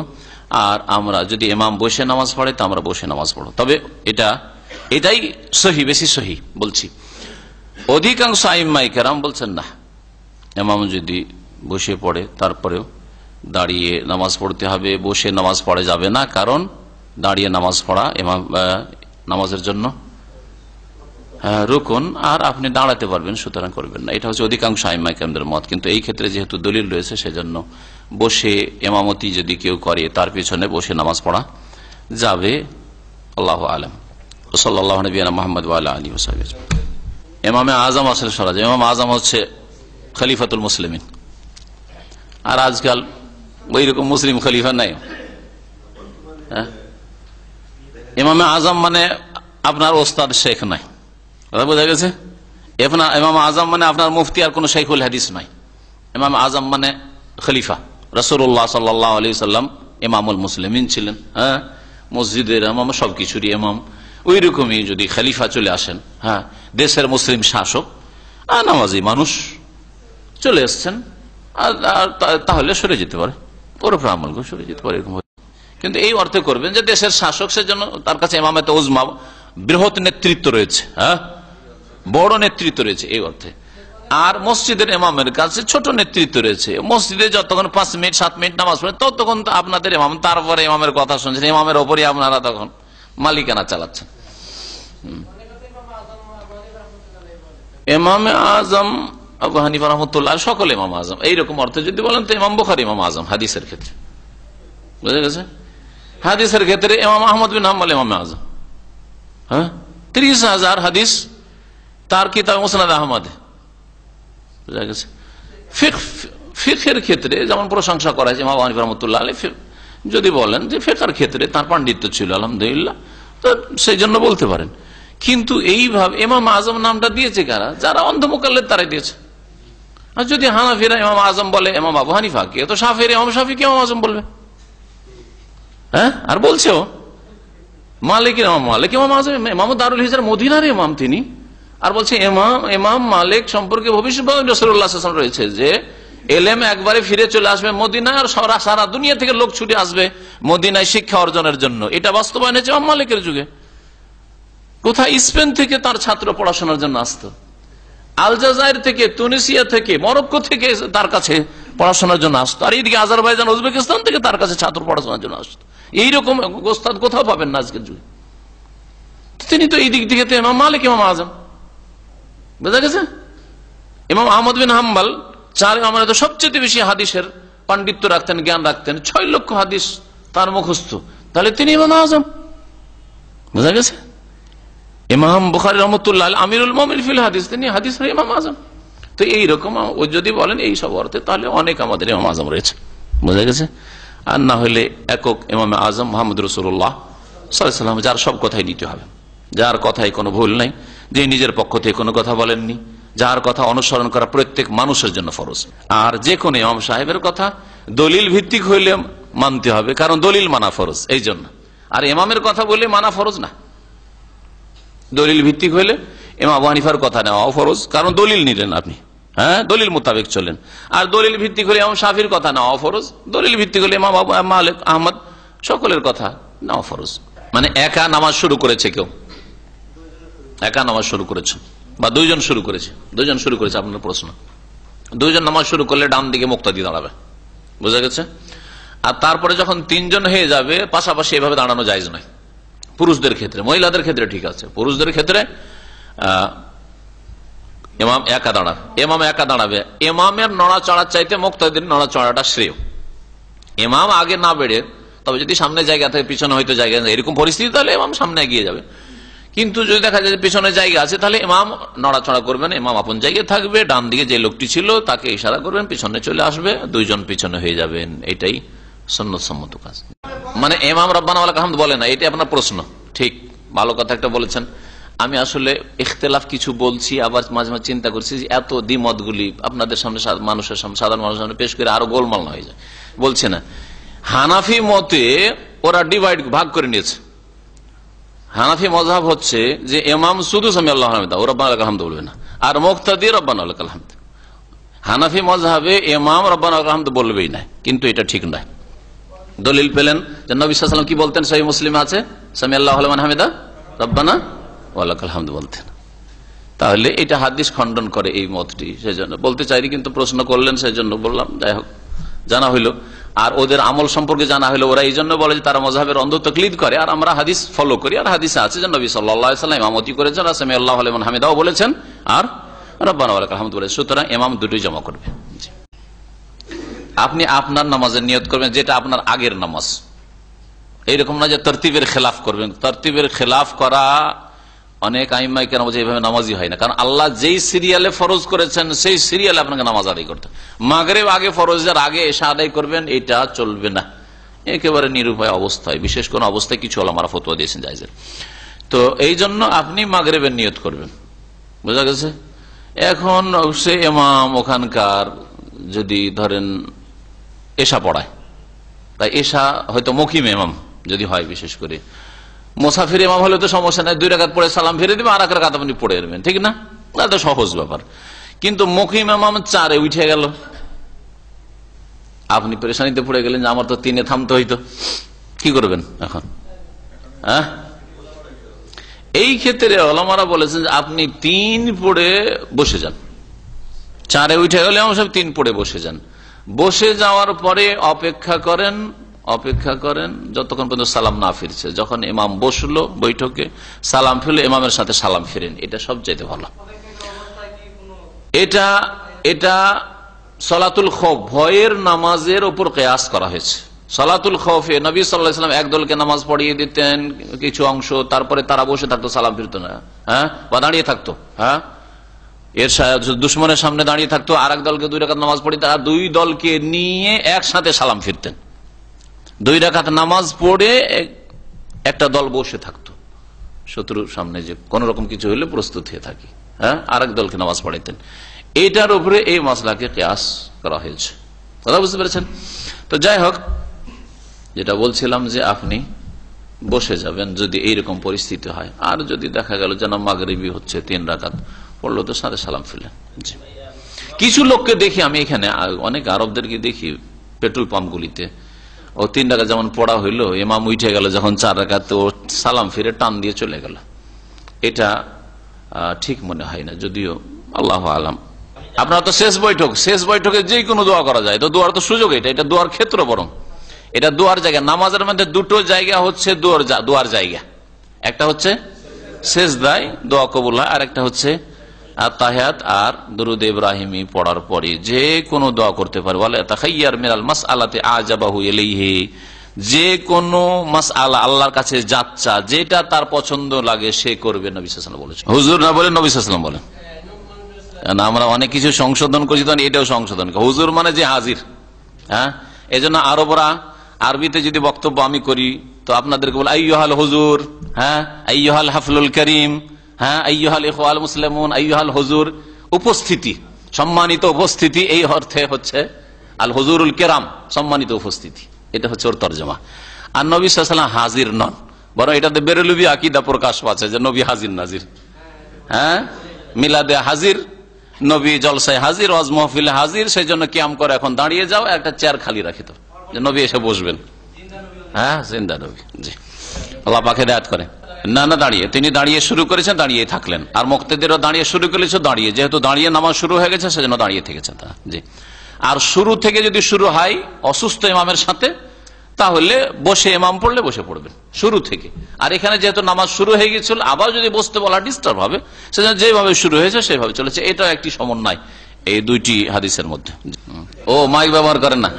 আর আমরা যদি ইমাম বসে নামাজ পড়ে তা আমরা বসে নামাজ পড়ো। তবে এটাই সহি, বেশি সহি বলছি। অধিকাংশ আইম্মায়ে কেরাম বলছেন না, ইমাম যদি বসে পড়ে তারপরেও দাঁড়িয়ে নামাজ পড়তে হবে, বসে নামাজ পড়া যাবে না, কারণ দাঁড়িয়ে নামাজ পড়া ইমাম নামাজের জন্য রুকুন, আর আপনি দাঁড়াতে পারবেন, সুতরাং করবেন না। এটা হচ্ছে অধিকাংশ আইম্মায়ে কেরামদের মত। কিন্তু এই ক্ষেত্রে যেহেতু দলিল রয়েছে, সেজন্য বসে ইমামতি যদি কেউ করে তার পিছনে বসে নামাজ পড়া যাবে। আল্লাহু আ'লাম। সাল্লাল্লাহু নবিয়ানা মুহাম্মদ ওয়া আলা আলিহি ওয়া সাহবিহি। ইমামে আজম আসলে সরা যায়। ইমাম আজম হচ্ছে খলিফাতুল মুসলিমিন, আর আজকাল ওইরকম মুসলিম খলিফা নাই। ইমামে আজম মানে আপনার ওস্তাদ শেখ নাই, কথা বোঝা গেছে? ইমাম আজম মানে আপনার মুফতি আর কোন শেখুল হাদিস নাই। ইমাম আজম মানে খলিফা। রাসূলুল্লাহ সাল্লাল্লাহু আলাইহি ওয়াসাল্লাম ইমামুল মুসলিমিন ছিলেন। হ্যাঁ, মসজিদের ইমাম, সবকিছুরই ইমাম। ওই রকমই যদি খলিফা চলে আসেন, হ্যাঁ, দেশের মুসলিম শাসক, নামাজি মানুষ চলে এসছেন, তাহলে সরে যেতে পারে, ওর উপর আমল করে সরে যেতে পারে, এরকম। কিন্তু এই অর্থে করবেন যে দেশের শাসক, সেজন্য তার কাছে ইমামাতে উজমা, বৃহৎ নেতৃত্ব রয়েছে, হ্যাঁ, বড় নেতৃত্ব রয়েছে এই অর্থে। আর মসজিদের ইমামের কাছে ছোট নেতৃত্ব রয়েছে। মসজিদে যতক্ষণ 5 মিনিট 7 মিনিট নামাজ পড়ে ততক্ষণ তো আপনাদের ইমাম, তারপরে ইমামের কথা শুনছেন, ইমামের ওপরই আপনারা তখন মালিকানা চালাচ্ছেন। ইমামে আজম আবু হানিফা রাহমাতুল্লাহ, সকল ইমাম আজম, এইরকম অর্থে যদি বলেন তো ইমাম বুখারী ইমাম আজম হাদিসের ক্ষেত্রে, বুঝা গেছে। হাদিসের ক্ষেত্রে ইমাম আহমদ বিন হাম্বল ইমাম আজম, হ্যাঁ, 30,000 হাদিস তার কিতাব মুসনাদ আহমদে, বুঝা গেছে। ফিকহের ক্ষেত্রে যেমন প্রশংসা করা হয়েছে ইমাম হানিফা রাহমাতুল্লাহ আলাইহি, যদি বলেন যে ফিকহের ক্ষেত্রে তার পাণ্ডিত্য ছিল আলহামদুলিল্লাহ, তো সেই জন্য বলতে পারেন। কিন্তু এইভাবে ইমাম আজম নামটা দিয়েছে কারা? যারা অন্ধমুকাল্লিদ তারাই দিয়েছে। আর যদি হানাফিরা ইমাম আজম বলে ইমাম আবু হানিফাকে, তো শাফিঈ ইমাম শাফিঈকে ইমাম আজম বলবে, হ্যাঁ। আর বলছেও মালিক ইমাম মালিক ইমাম আজম, ইমাম দারুল হিজরা মদিনার ইমাম তিনি। আর বলছে ইমাম মালিক সম্পর্কে ভবিষ্যৎবাণী রাসূলুল্লাহ সাল্লাল্লাহু আলাইহি ওয়াসাল্লাম রয়েছে যে এলেম একবারে ফিরে চলে আসবে মদিনায়, আর সারা দুনিয়া থেকে লোক ছুটে আসবে মদিনায় শিক্ষা অর্জনের জন্য। এটা বাস্তবায়ন হয়েছে ইমাম মালিকের যুগে। কোথায়? স্পেন থেকে তার ছাত্র পড়াশোনার জন্য আসতো, আলজাজাইর থেকে, তুনিসিয়া থেকে, মরক্কো থেকে তার কাছে পড়াশোনার জন্য আসতো, আর এইদিকে আজারবাইজান, উজবেকিস্তান থেকে তার কাছে ছাত্র পড়াশোনার জন্য আসতো। এইরকম ওস্তাদ কোথাও পাবেন না আজকের যুগে। তিনি তো এই দিক থেকে ইমাম মালিক ইমাম আজম, বুঝা গেছে। ইমাম আহমদ বিন হাম্বল 4 ইমামের তো সবচেয়ে বেশি হাদিসের পাণ্ডিত্য রাখতেন, জ্ঞান রাখতেন, 6 লক্ষ হাদিস তার মুখস্থ, তাহলে তিনি ইমাম আজম, বুঝা গেছে। ইমাম বুখারী রাহমাতুল্লাহ আলাইহি আমিরুল মুমিনিন ফিল হাদিস, তিনি হাদিসের ইমাম আজম। তো এইরকম যদি বলেন এই সব অর্থে, তাহলে অনেক আমাদের ইমাম আজম রয়েছে, বুঝা গেছে। আর না হলে একক ইমাম আজম মুহাম্মদ রাসূলুল্লাহ সাল্লাল্লাহু আলাইহি ওয়াসাল্লাম, যার সব কথাই নিতে হবে, যার কথায় কোনো ভুল নাই, যে নিজের পক্ষ থেকে কোনো কথা বলেননি, যার কথা অনুসরণ করা প্রত্যেক মানুষের জন্য ফরজ। আর যে কোনো ইমাম সাহেবের কথা দলিল ভিত্তিক হইলে মানতে হবে, কারণ দলিল মানা ফরজ, এই জন্য। আর ইমামের কথা বলে মানা ফরজ না, দলিল ভিত্তিক হইলে ইমাম আবু হানিফার কথা নেওয়া ফরজ, কারণ দলিল নিলেন আপনি, হ্যাঁ, দলিল মোতাবেক চলেন। আর দলিল ভিত্তিক হলে ইমাম শাফির কথা নেওয়া ফরজ, দলিল ভিত্তিক হলে ইমাম আবু মালিক আহমদ সকলের কথা নেওয়া ফরজ। মানে একা নামাজ শুরু করেছে কেউ, একা নামাজ শুরু করেছে, বা 2 জন শুরু করেছে, 2 জন শুরু করেছে, আপনার প্রশ্ন, 2 জন নামাজ শুরু করলে ডান দিকে মুক্তাদি দাঁড়াবে, বোঝা গেছে। আর তারপরে যখন 3 জন হয়ে যাবে, পাশাপাশি এভাবে দাঁড়ানো জায়েজ নয় পুরুষদের ক্ষেত্রে। মহিলাদের ক্ষেত্রে ঠিক আছে, পুরুষদের ক্ষেত্রে ইমাম একা দাঁড়াবে, ইমাম একা দাঁড়াবে। ইমামের নড়াচড়ার চাইতে মুক্তাদির নড়াচড়াটা শ্রেয়। ইমাম আগে না বেড়ে, তবে যদি সামনে জায়গা থাকে, পিছনে হয়তো জায়গা নেই, এরকম পরিস্থিতি, তাহলে ইমাম সামনে এগিয়ে যাবে। কিন্তু যদি দেখা যায় পিছনে জায়গা আছে, তাহলে ইমাম নড়াচড়া করবেন, ইমাম আপন জায়গায় থাকবে, ডান দিকে যে লোকটি ছিল তাকে ইশারা করবেন, পিছনে চলে আসবে, 2 জন পিছনে হয়ে যাবেন। এটাই সুন্নাত সম্মত কাজ। মানে ইমাম রব্বানা ওয়া লাকাল হামদ বলে না, এটাই আপনার প্রশ্ন। ঠিক, ভালো কথা একটা বলেছেন। আমি আসলে ইখতিলাফ কিছু বলছি, আবার মাঝে মাঝে চিন্তা করছি যে এত দ্বিমতগুলি আপনাদের সামনে, মানুষের সামনে, সাধারণ মানুষের সামনে পেশ করে আরো গোলমাল না হয়ে যায়। বলছে না, হানাফি মতে ওরা ভাগ করে নিয়েছে। হানাফি মযহাব হচ্ছে যে ইমাম শুধু সামি আল্লাহু হামিদা, ও রব্বানা ওয়া লাকাল হামদ বলবে না, আর মুক্তাদি রব্বানা ওয়া লাকাল হামদ। হানাফি মযহাবে ইমাম রব্বানা ওয়া লাকাল হামদ বলবেই না, কিন্তু এটা ঠিক নয়। দলিল পেলেন যে নবী সাল্লাল্লাহু আলাইহি ওয়াসাল্লাম কি বলতেন? সহিহ মুসলিমে আছে, সামি আল্লাহু লিমান হামিদা রব্বানা ওয়া লাকাল হামদ বলতেন। তাহলে এটা হাদিস খণ্ডন করে এই মতটি, সেজন্য বলতে চাইনি, কিন্তু প্রশ্ন করলেন সেজন্য বললাম। যাই হোক, জানা হইল। আর ওদের আমল সম্পর্কে জানা হইলো। ওরা এই জন্য বলে যে তারা মযহাবের অন্ধ তাকলিদ করে, আর আমরা হাদিস ফলো করি। আর হাদিসে আছে যে নবী সাল্লাল্লাহু আলাইহি ওয়াসাল্লাম ইমামতি করেছেন, আর সামি আল্লাহু লিমান হামিদাও বলেছেন, আর রব্বানা ওয়া লাকাল হামদ বলেছেন। সুতরাং ইমাম দুটোই জমা করবে। আপনি আপনার নামাজের নিয়ত করবেন, যেটা আপনার আগের নামাজ। এইরকম না যে তরতিবের খেলাফ করবেন। তরতিবের খেলাফ করা অনেক আইম্মায়ে কেরাম বলে এইভাবে নামাজই হয় না, কারণ আল্লাহ যেই সিরিয়ালে ফরজ করেছেন সেই সিরিয়ালে আপনাকে নামাজ আদায় করতে। মাগরিব আগে ফরজের আগে এশা আদায় করবেন, এটা চলবে না, একেবারে নিরুপায় অবস্থায়, বিশেষ কোন অবস্থায় কিছু ওলামারা ফতোয়া দিয়েছেন জায়েজের। তো এই জন্য আপনি মাগরিবের নিয়ত করবেন, বোঝা গেছে। এখন সে ইমাম ওখানকার যদি ধরেন এশা পড়ায়, তাই এশা হয়তো মুকিম ইমাম যদি হয়, বিশেষ করে মুসাফির ইমাম হলে তো সমস্যা নাই, 2 রাকাত পড়ে সালাম ফিরে দিবেন, আর 1 রাকাত আপনি পড়ে নেবেন, ঠিক না? তো সহজ ব্যাপার। কিন্তু মুকিম ইমাম 4-এ উঠে গেল, আপনি পেরেশানিতে পড়ে গেলেন যে আমার তো 3-এ থামতে হইতো, কি করবেন এখন? হ্যাঁ, এই ক্ষেত্রে ওলামারা বলেছেন যে আপনি 3 পড়ে বসে যান, 4-এ উঠে গেলে সব 3 পড়ে বসে যান। বসে যাওয়ার পরে অপেক্ষা করেন যতক্ষণ পর্যন্ত সালাম না ফিরছে। যখন ইমাম বসলো বৈঠকে, সালাম ফিরলে ইমামের সাথে সালাম ফিরেন, এটা সবচাইতে ভালো। এটা সলাতুল খৌফ, ভয়ের নামাজের উপর কিয়াস করা হয়েছে। সলাতুল খৌফে নবী সাল্লাল্লাহু আলাইহি ওয়াসাল্লাম একদলকে নামাজ পড়িয়ে দিতেন কিছু অংশ, তারপরে তারা বসে থাকতো, সালাম ফিরতো না, হ্যাঁ, বা দাঁড়িয়ে থাকতো, হ্যাঁ, এর দুশ্মনের সামনে দাঁড়িয়ে থাকতো, আর এক দলকে 2 রাকাত নামাজ পড়িয়ে তারা 2 দলকে নিয়ে একসাথে সালাম ফিরতেন। 2 রাকাত নামাজ পড়ে একটা দল বসে থাকতো, শত্রুর সামনে যে কোন রকম কিছু হলে প্রস্তুত হয়ে থাকি, হ্যাঁ, আর এক দলকে নামাজ পড়াইতেন। এইটার উপরে এই মাসলাকে কিয়াস করা হয়েছে, কথা বুঝতে পেরেছেন? তো যাই হোক, যেটা বলছিলাম যে আপনি বসে যাবেন যদি এইরকম পরিস্থিতি হয়। আর যদি দেখা গেল যেন মাগরিবি হচ্ছে, 3 রাকাত পড়লো, তো সাথে সালাম ফিরলেন। কিছু লোককে দেখি আমি এখানে, অনেক আরবদেরকে দেখি পেট্রোল পাম্পগুলিতে, ও 3 রাকাত যেমন পড়া হইলো, ইমাম উঠে গেল যখন 4 রাকাত, ও সালাম ফিরে টান দিয়ে চলে গেল। এটা ঠিক মনে হয় না, যদিও আল্লাহু আলাম। আপনার তো শেষ বৈঠকে যে কোনো দোয়া করা যায়, তো দোয়ার তো সুযোগ, এটা দোয়ার ক্ষেত্র, বরং এটা দোয়ার জায়গা। নামাজের মধ্যে 2টো জায়গা হচ্ছে দোয়ার জায়গা, একটা হচ্ছে সেজদায় দোয়া কবুল হয়, আর একটা হচ্ছে তাহিয়াত আর দুরুদ ইব্রাহিমি পড়ার পরে যে কোনো দোয়া করতে পারে। বলে তাখাইয়ার মিনাল মাসআলাতি আজাবাহু ইলাইহি, যে কোনো মাসআলা আল্লাহর কাছে যাচ্ছা, যেটা তার পছন্দ লাগে সে করবে, নবী সাল্লাল্লাহু আলাইহি ওয়াসাল্লাম বলেছেন। হুজুর না বলে নবী সাল্লাল্লাহু আলাইহি ওয়াসাল্লাম বলেন। আমরা অনেক কিছু সংশোধন করছি, তখন এটাও সংশোধন। হুজুর মানে যে হাজির, হ্যাঁ, এই জন্য আরবরা আরবিতে যদি বক্তব্য আমি করি তো আপনাদেরকে বলে আইয়ুহাল হুজুর, হ্যাঁ, আইয়ুহাল হাফলুল করিম, হ্যাঁ, আইয়ুহাল ইখওয়াল মুসলিমুন, আইয়ুহাল হুজুর, উপস্থিতি, সম্মানিত উপস্থিতি, এই অর্থে হচ্ছে আল হুজুরুল কেরাম, সম্মানিত উপস্থিতি, এটা হচ্ছে ওর তরজমা। আর নবী সাল্লাল্লাহু আলাইহি ওয়াসাল্লাম হাজির নন, বরং এটাতে বেরেলভী আকীদা প্রকাশ পাচ্ছে যে নবী হাজির নাজির, হ্যাঁ, মিলাদে হাজির, নবী জলসায় হাজির, ওয়াজ মাহফিলে হাজির। সেই জন্য কিয়াম করে এখন দাঁড়িয়ে যাও, একটা চেয়ার খালি রাখি তো, যে নবী এসে বসবেন, হ্যাঁ, জিন্দা নবী। জি, আল্লাহ পাক হেদায়েত করে। না দাঁড়িয়ে, তিনি দাঁড়িয়ে শুরু করেছেন, দাঁড়িয়ে থাকলেন। আর মুক্তাদিরও দাঁড়িয়ে শুরু করেছে, দাঁড়িয়ে, যেহেতু দাঁড়িয়ে নামাজ শুরু হয়ে গেছে সেজন্য দাঁড়িয়ে থেকেছে তা। জি, আর শুরু থেকে যদি শুরু হয় অসুস্থ ইমামের সাথে, তাহলে বসে ইমাম পড়লে বসে পড়বেন শুরু থেকে। আর এখানে যেহেতু নামাজ শুরু হয়ে গেছিল, আবার যদি বসতে বলা ডিস্টার্ব হবে, সেজন্য যেভাবে শুরু হয়েছে সেভাবে চলেছে। এটাও একটি সমন্বয় এই 2টি হাদিসের মধ্যে। ও মাইক ব্যবহার করেন না,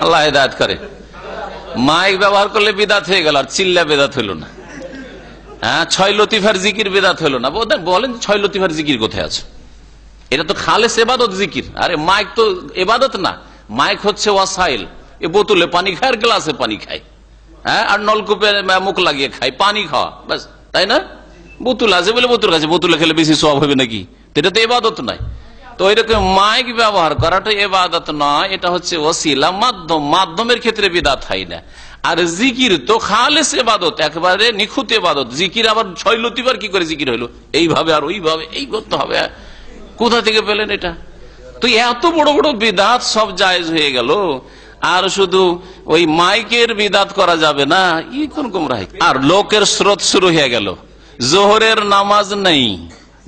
আল্লাহ হেদায়েত করে। মাইক ব্যবহার করলে বিদাত হয়ে গেল, আর চিল্লা বেদাত হইল না। হ্যাঁ, 6 লতিফার জিকির বেদাত হইল না। বলেন 6 লতিফার জিকির কোথায় আছে? এটা তো খালেস ইবাদত জিকির। আরে মাইক তো ইবাদত না, মাইক হচ্ছে ওয়াসাইল। এ বোতলে পানি খায় আর গ্লাসে পানি খায়, হ্যাঁ, আর নলকূপে মুখ লাগিয়ে খায়, পানি খাওয়া, বাস, তাই না? বোতল আছে বলে বোতল আছে, বোতলে খেলে বেশি সওয়াব হবে নাকি? এটা তো ইবাদত নাই। তো এরকম মাইক ব্যবহার করাটা ইবাদত নয়, এটা হচ্ছে ওসিলা, মাধ্যম। মাধ্যমের ক্ষেত্রে বিদাত হয় না। আর জিকির তো খালেস ইবাদত, একেবারে নিখুঁত ইবাদত। জিকির আবার 6 লতিফার কি করে জিকির হইলো? এইভাবে আর ওইভাবে এই করতে হবে। কোথা থেকে পেলেন এটা? তো এত বড় বড় বিদাত সব জায়েজ হয়ে গেল, আর শুধু ওই মাইকের বিদাত করা যাবে না, ই কোন গুমরাহি। আর লোকের স্রোত শুরু হয়ে গেল, জোহরের নামাজ নেই,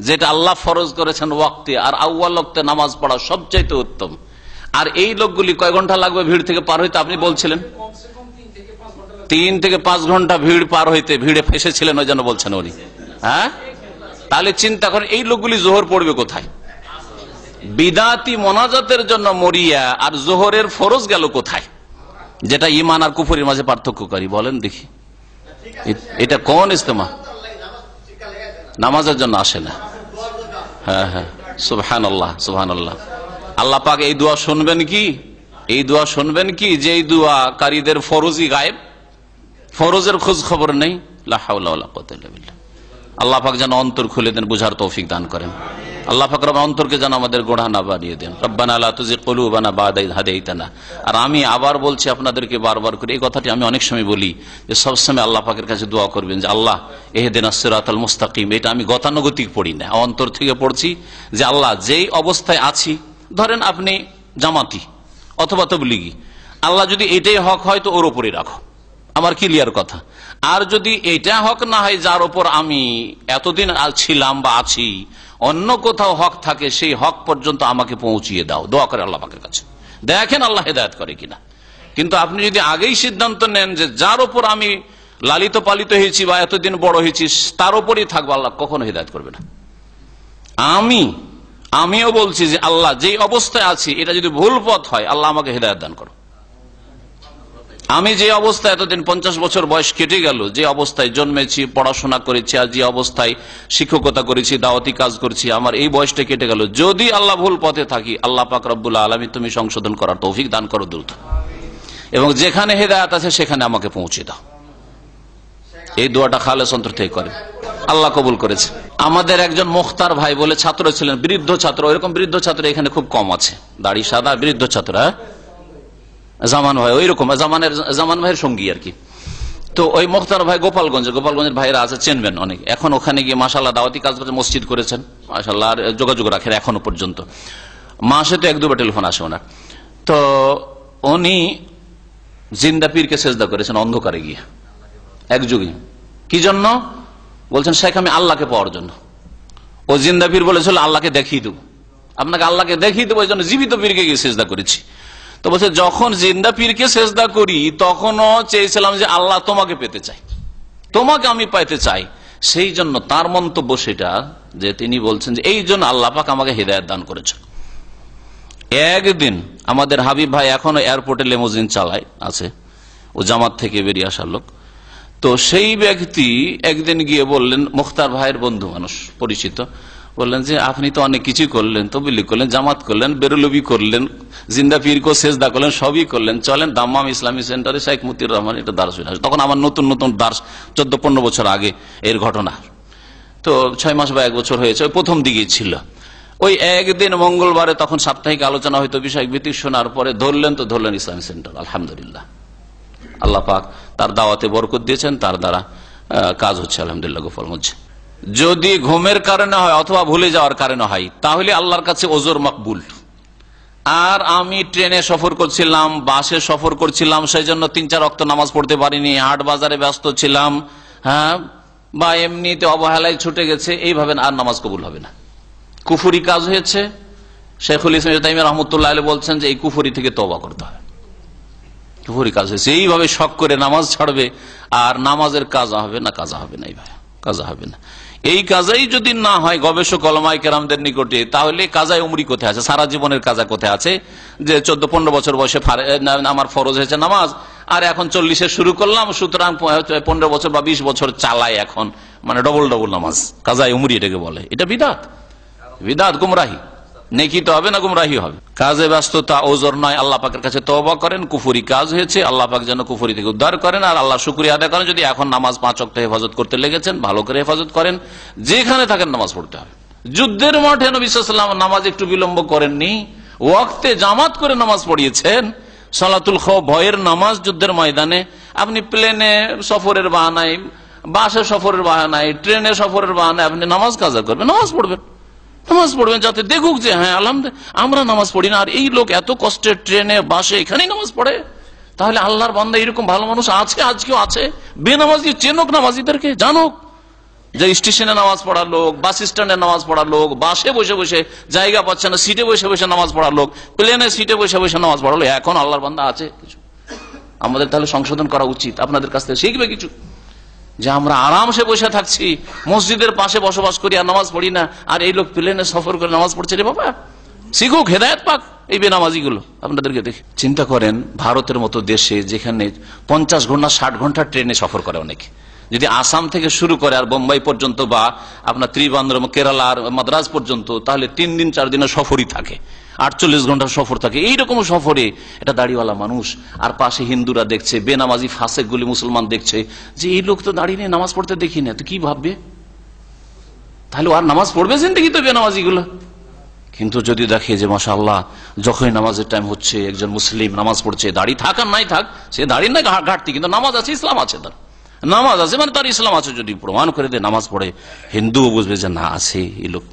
যেটা আল্লাহ ফরজ করেছেন ওয়াক্তে, আর আউয়াল ওয়াক্তে নামাজ পড়া সবচাইতে উত্তম। আর এই লোকগুলি কয় ঘন্টা লাগবে ভিড় থেকে পার হইতে? আপনি বলছিলেন 3 থেকে 5 ঘন্টা ভিড় পার হইতে, ভিড়ে ফেসেছিলেন ওই জন্য বলছেন উনি। হ্যাঁ, তাহলে চিন্তা করেন এই লোকগুলি জোহর পড়বে কোথায়? বিদাতি মোনাজাতের জন্য মরিয়া, আর জোহরের ফরজ গেল কোথায়? যেটা ঈমান আর কুফরের মাঝে পার্থক্যকারী, বলেন দেখি। এটা কোন ইজতেমা? নামাজের জন্য আসে না। হ্যাঁ হ্যাঁ, সুবহানাল্লাহ সুবহানাল্লাহ। আল্লাহ পাক এই দোয়া শুনবেন কি? এই দোয়া শুনবেন কি যে এই দোয়া কারীদের ফরজই গায়েব, ফরজের খোঁজ খবর নেই। লা হাওলা ওয়ালা কুওয়াতা ইল্লা বিল্লাহ। আল্লাহ পাক যেন অন্তর খুলে দেন, বুঝার তৌফিক দান করেন। আল্লাহ পাক রব্বানা অন্তরকে যেন আমাদের গোড়া না বানিয়ে দেন। রব্বানা লা তুযিগ কুলুবানা বা'দা ইয হাদাইতানা। আর আমি আবার বলছি আপনাদেরকে বারবার করে, এই কথাটি আমি অনেক সময় বলি, যে সবসময় আল্লাহ পাকের কাছে দোয়া করবেন যে আল্লাহ ইহদিনাস সিরাতাল মুস্তাকিম। এটা আমি গতানুগতিক পড়ি না, অন্তর থেকে পড়ছি যে আল্লাহ যেই অবস্থায় আছি, ধরেন আপনি জামাতি, অথবা তবলিগি। আল্লাহ যদি এটাই হক হয় তো ওর উপরে রাখো, আমার ক্লিয়ার কথা। আর যদি এটা হক না হয় যার উপর আমি এতদিন ছিলাম বা আছি, অন্য কোথাও হক থাকে, সেই হক পর্যন্ত আমাকে পৌঁছিয়ে দাও, দোয়া করে আল্লাহ পাকের কাছে, দেখেন আল্লাহ হেদায়েত করে কিনা। কিন্তু আপনি যদি আগেই সিদ্ধান্ত নেন যে যার উপর আমি লালিত পালিত হয়েছি বা এতদিন বড় হয়েছি তার উপরই থাকবো, আল্লাহ কখনো হেদায়েত করবে না। আমিও বলছি যে আল্লাহ যেই অবস্থায় আছি এটা যদি ভুল পথ হয়, আল্লাহ আমাকে হেদায়েত দান করো। আমি যে অবস্থায় এতদিন 50 বছর বয়স কেটে গেল, যে অবস্থায় জন্মেছি, পড়াশোনা করেছি, আর যে অবস্থায় শিক্ষকতা করেছি, দাওয়াতি কাজ করছি, আমার এই বয়সটা কেটে গেল, যদি আল্লাহ ভুল পথে থাকি, আল্লাহ পাক রব্বুল আলামিন তুমি সংশোধন করার তৌফিক দান করো দ্রুত, এবং যেখানে হেদায়েত আছে সেখানে আমাকে পৌঁছে দাও। এই দোয়াটা খালেস অন্তর থেকে করে, আল্লাহ কবুল করেছে। আমাদের একজন মুখতার ভাই বলে ছাত্র ছিলেন, বৃদ্ধ ছাত্র, এরকম বৃদ্ধ ছাত্র এখানে খুব কম আছে, দাড়ি সাদা বৃদ্ধ ছাত্র, জামান ভাই, ওই রকম জামান ভাইয়ের সঙ্গী আর কি। তো ওই মুখতার ভাই গোপালগঞ্জের ভাইরা আছে, চেনবেন অনেক, এখন ওখানে গিয়ে মাশাআল্লাহ দাওয়াতি কাজ করছে, মসজিদ করেছেন মাশাআল্লাহ, আর যোগাযোগ রাখেন এখনো পর্যন্ত, মাসে তো 1-2বার টেলিফোন আসে ওনার। তো উনি জিন্দা পীরকে সেজদা করেছেন অন্ধকারে গিয়ে একযুগে। কি জন্য বলছেন? শেখ আমি আল্লাহকে পাওয়ার জন্য। ও জিন্দা পীর বলেছিল আল্লাহকে দেখিয়ে দেবো, আপনাকে আল্লাহকে দেখিয়ে দেবো, এই জন্য জীবিত পীরকে গিয়ে সেজদা করেছি। তো বলছে যখন জিন্দা পীরকে সেজদা করি তখনও চেয়েছিলাম যে আল্লাহ তোমাকে পেতে চাই, তোমাকে আমি পাইতে চাই। সেই জন্য তার মন্তব্য সেটা যে তিনি বলছেন যে এই জন্য আল্লাহ পাক আমাকে হিদায়াত দান করেছেন। একদিন আমাদের হাবিব ভাই এখনো এয়ারপোর্টে লিমুজিন চালায় আছে, ও জামাত থেকে বেরিয়ে আসার লোক। তো সেই ব্যক্তি একদিন গিয়ে বললেন, মুখতার ভাইয়ের বন্ধু মানুষ পরিচিত, বললেন যে আপনি তো অনেক কিছুই করলেন, তবলিগ করলেন, জামাত করলেন, বেরলবি করলেন, জিন্দা পীরকে সেজদা করলেন, সবই করলেন, চলেন দাম্মাম ইসলামী সেন্টারে শেখ মতিউর রহমান এটা দার্স। তখন আমার নতুন দার্স, 14-15 বছর আগে এর ঘটনা, তো 6 মাস বা 1 বছর হয়েছে, ওই প্রথম দিকেই ছিল। ওই একদিন মঙ্গলবারে তখন সাপ্তাহিক আলোচনা হয়তো বিষয় ভিত্তিক শোনার পরে ধরলেন ইসলামী সেন্টার। আলহামদুলিল্লাহ, আল্লাহ পাক তার দাওয়াতে বরকত দিয়েছেন, তার দ্বারা কাজ হচ্ছে আলহামদুলিল্লাহ গোপালগঞ্জে। যদি ঘুমের কারণে হয় অথবা ভুলে যাওয়ার কারণে হয় তাহলে আল্লাহর কাছে ওজর মাকবুল। আর আমি ট্রেনে সফর করছিলাম, বাসে সফর করছিলাম, সেই জন্য 3-4 ওয়াক্ত নামাজ পড়তে পারিনি, হাট বাজারে ব্যস্ত ছিলাম, হ্যাঁ, বা এমনিতে অবহেলায় ছুটে গেছে, এইভাবে আর নামাজ কবুল হবে না। কুফরি কাজ হয়েছে, শেখুল ইসলাম ইবনে তাইমিয়া রাহমাতুল্লাহ আলাইহি বলছেন যে এই কুফরি থেকে তওবা করতে হবে। কুফরি কাজ হয়েছে, এইভাবে শক করে নামাজ ছাড়বে আর নামাজের কাজা হবে না, এইভাবে কাজা হবে না। এই কাজাই যদি না হয় গবেষক ওলামায়ে কেরামদের নিকটে, তাহলে কাজায় উমরি কোথায় আছে, সারা জীবনের কাজা কোথায় আছে? যে 14-15 বছর বয়সে আমার ফরজ হয়েছে নামাজ, আর এখন 40-এ শুরু করলাম, সুতরাং 15 বছর বা 20 বছর চালাই এখন, মানে ডবল নামাজ, কাজায় উমরি এটাকে বলে। এটা বিদআত, গুমরাহি। নেকি তো হবে না, গুমরাহি হবে। কাজে ব্যস্ততা ওজর নয়, আল্লাহ পাকের কাছে তওবা করেন। কুফরি কাজ হয়েছে, আল্লাহ পাক যেন কুফরি থেকে উদ্ধার করেন, আর আল্লাহ শুকরিয়া আদায় করেন। যদি এখন নামাজ 5 ওয়াক্ত হেফাজত করতে লেগেছেন, ভালো করে হেফাজত করেন, যেখানে থাকেন নামাজ পড়তে হবে। যুদ্ধের মাঠে নবী সাল্লাল্লাহু আলাইহি ওয়াসাল্লাম নামাজ একটু বিলম্ব করেননি, ওয়াক্তে জামাত করে নামাজ পড়িয়েছেন। সালাতুল খাউফ, ভয়ের নামাজ যুদ্ধের ময়দানে। আপনি প্লেনে সফরের বাহানায়, বাসে সফরের বাহানায়, ট্রেনে সফরের বাহানায় আপনি নামাজ কাজা করবেন, নামাজ পড়বেন যাতে দেখুক যে হ্যাঁ আলহামদুলিল্লাহ আমরা নামাজ পড়ি না, আর এই লোক এত কষ্টে ট্রেনে বাসে এখানেই নামাজ পড়ে, তাহলে আল্লাহর বান্দা এরকম ভালো মানুষ আছে, আজকেও আছে। বেনামাজি চেনুক, নামাজিদেরকে জানুক, যে স্টেশনে নামাজ পড়া লোক, বাস স্ট্যান্ডে নামাজ পড়া লোক, বাসে বসে বসে জায়গা পাচ্ছে না, সিটে বসে বসে নামাজ পড়া লোক, প্লেনে সিটে বসে বসে নামাজ পড়া লোক, এখন আল্লাহর বান্দা আছে কিছু। আমাদের তাহলে সংশোধন করা উচিত, আপনাদের কাছ থেকে শিখবে কিছু, যে আমরা আরামসে বসে থাকছি, মসজিদের পাশে বসবাস করি আর নামাজ পড়ি না, আর এই লোক প্লেনে সফর করে নামাজ পড়ছে। রে বাবা, শিখুক, হেদায়েত পাক এই বেনামাজি গুলো। আপনাদেরকে দেখে চিন্তা করেন, ভারতের মতো দেশে যেখানে 50 ঘন্টা 60 ঘন্টা ট্রেনে সফর করে অনেকে, যদি আসাম থেকে শুরু করে আর বোম্বাই পর্যন্ত, বা আপনার ত্রিবান্দ্রম, কেরালা আর মাদ্রাজ পর্যন্ত, তাহলে 3 দিন 4 দিনের সফরই থাকে, 48 ঘন্টার সফর থাকে। এইরকম সফরে এটা দাড়িওয়ালা মানুষ, আর পাশে হিন্দুরা দেখছে, বেনামাজি ফাসেক গুলি মুসলমান দেখছে যে এই লোক তো দাঁড়িয়ে নিয়ে নামাজ পড়তে দেখি না, তো কি ভাববে? তাহলে আর নামাজ পড়বে জিন্দেগি তো বেনামাজি গুলো। কিন্তু যদি দেখে যে মাশাআল্লাহ যখনই নামাজের টাইম হচ্ছে একজন মুসলিম নামাজ পড়ছে, দাড়ি থাক আর নাই থাক, সে দাড়ি নাই ঘাটতি, কিন্তু নামাজ আছে, ইসলাম আছে, তার নামাজ আছে, মানে তার ইসলাম আছে, যদি প্রমাণ করে দেয় নামাজ পড়ে, হিন্দুও বুঝবে যে না আছে, এই লোক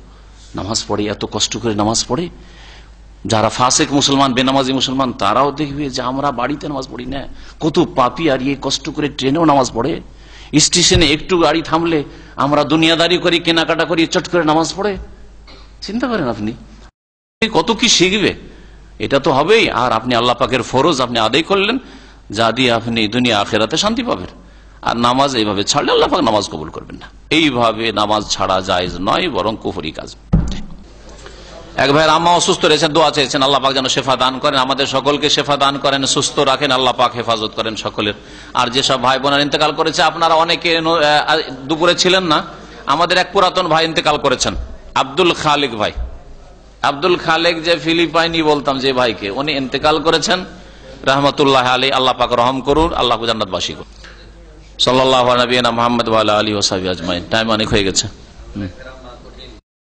নামাজ পড়ে, এত কষ্ট করে নামাজ পড়ে। যারা ফাসিক মুসলমান, বেনামাজি মুসলমান, তারাও দেখবে যে আমরা বাড়িতে নামাজ পড়ি না, কত পাপী আর ইয়ে কষ্ট করে ট্রেনেও নামাজ পড়ে, স্টেশনে একটু গাড়ি থামলে আমরা দুনিয়াদারি করি, কেনাকাটা করি, চট করে নামাজ পড়ে। চিন্তা করেন আপনি কত কি শিখবে। এটা তো হবেই। আর আপনি আল্লাহ পাকের ফরজ আপনি আদায় করলেন, যা দিয়ে আপনি দুনিয়া আখেরাতে শান্তি পাবেন। আর নামাজ এইভাবে ছাড়লে আল্লাহ পাক নামাজ কবুল করবেন না। এইভাবে নামাজ ছাড়া জায়েজ নয়, বরং কুফরি কাজ। এক ভাইয়ের আম্মা অসুস্থ রয়েছেন, দোয়া চেয়েছেন আল্লাহ পাক যেন শেফা দান করেন, আমাদের সকলকে শেফা দান করেন, সুস্থ রাখেন, আল্লাহ পাক হেফাজত করেন সকলের। আর যেসব ভাই বোনেরা ইন্তেকাল করেছে, আপনারা অনেকে দুপুরে ছিলেন না, আমাদের এক পুরাতন ভাই ইন্তেকাল করেছেন, আব্দুল খালেক ভাই। আব্দুল খালেক যে ফিলিপাইনি বলতাম যে ভাইকে, উনি ইন্তেকাল করেছেন রহমতুল্লাহ আলাইহি। আল্লাহ পাক রহম করুন, আল্লাহ জান্নাতবাসী করুন। সাল্লাল্লাহু আলা নবিয়িনা মুহাম্মদ ওয়া আলা আলিহি ওয়া সাহবিহি আজমাইন। টাইম অনেক হয়ে গেছে।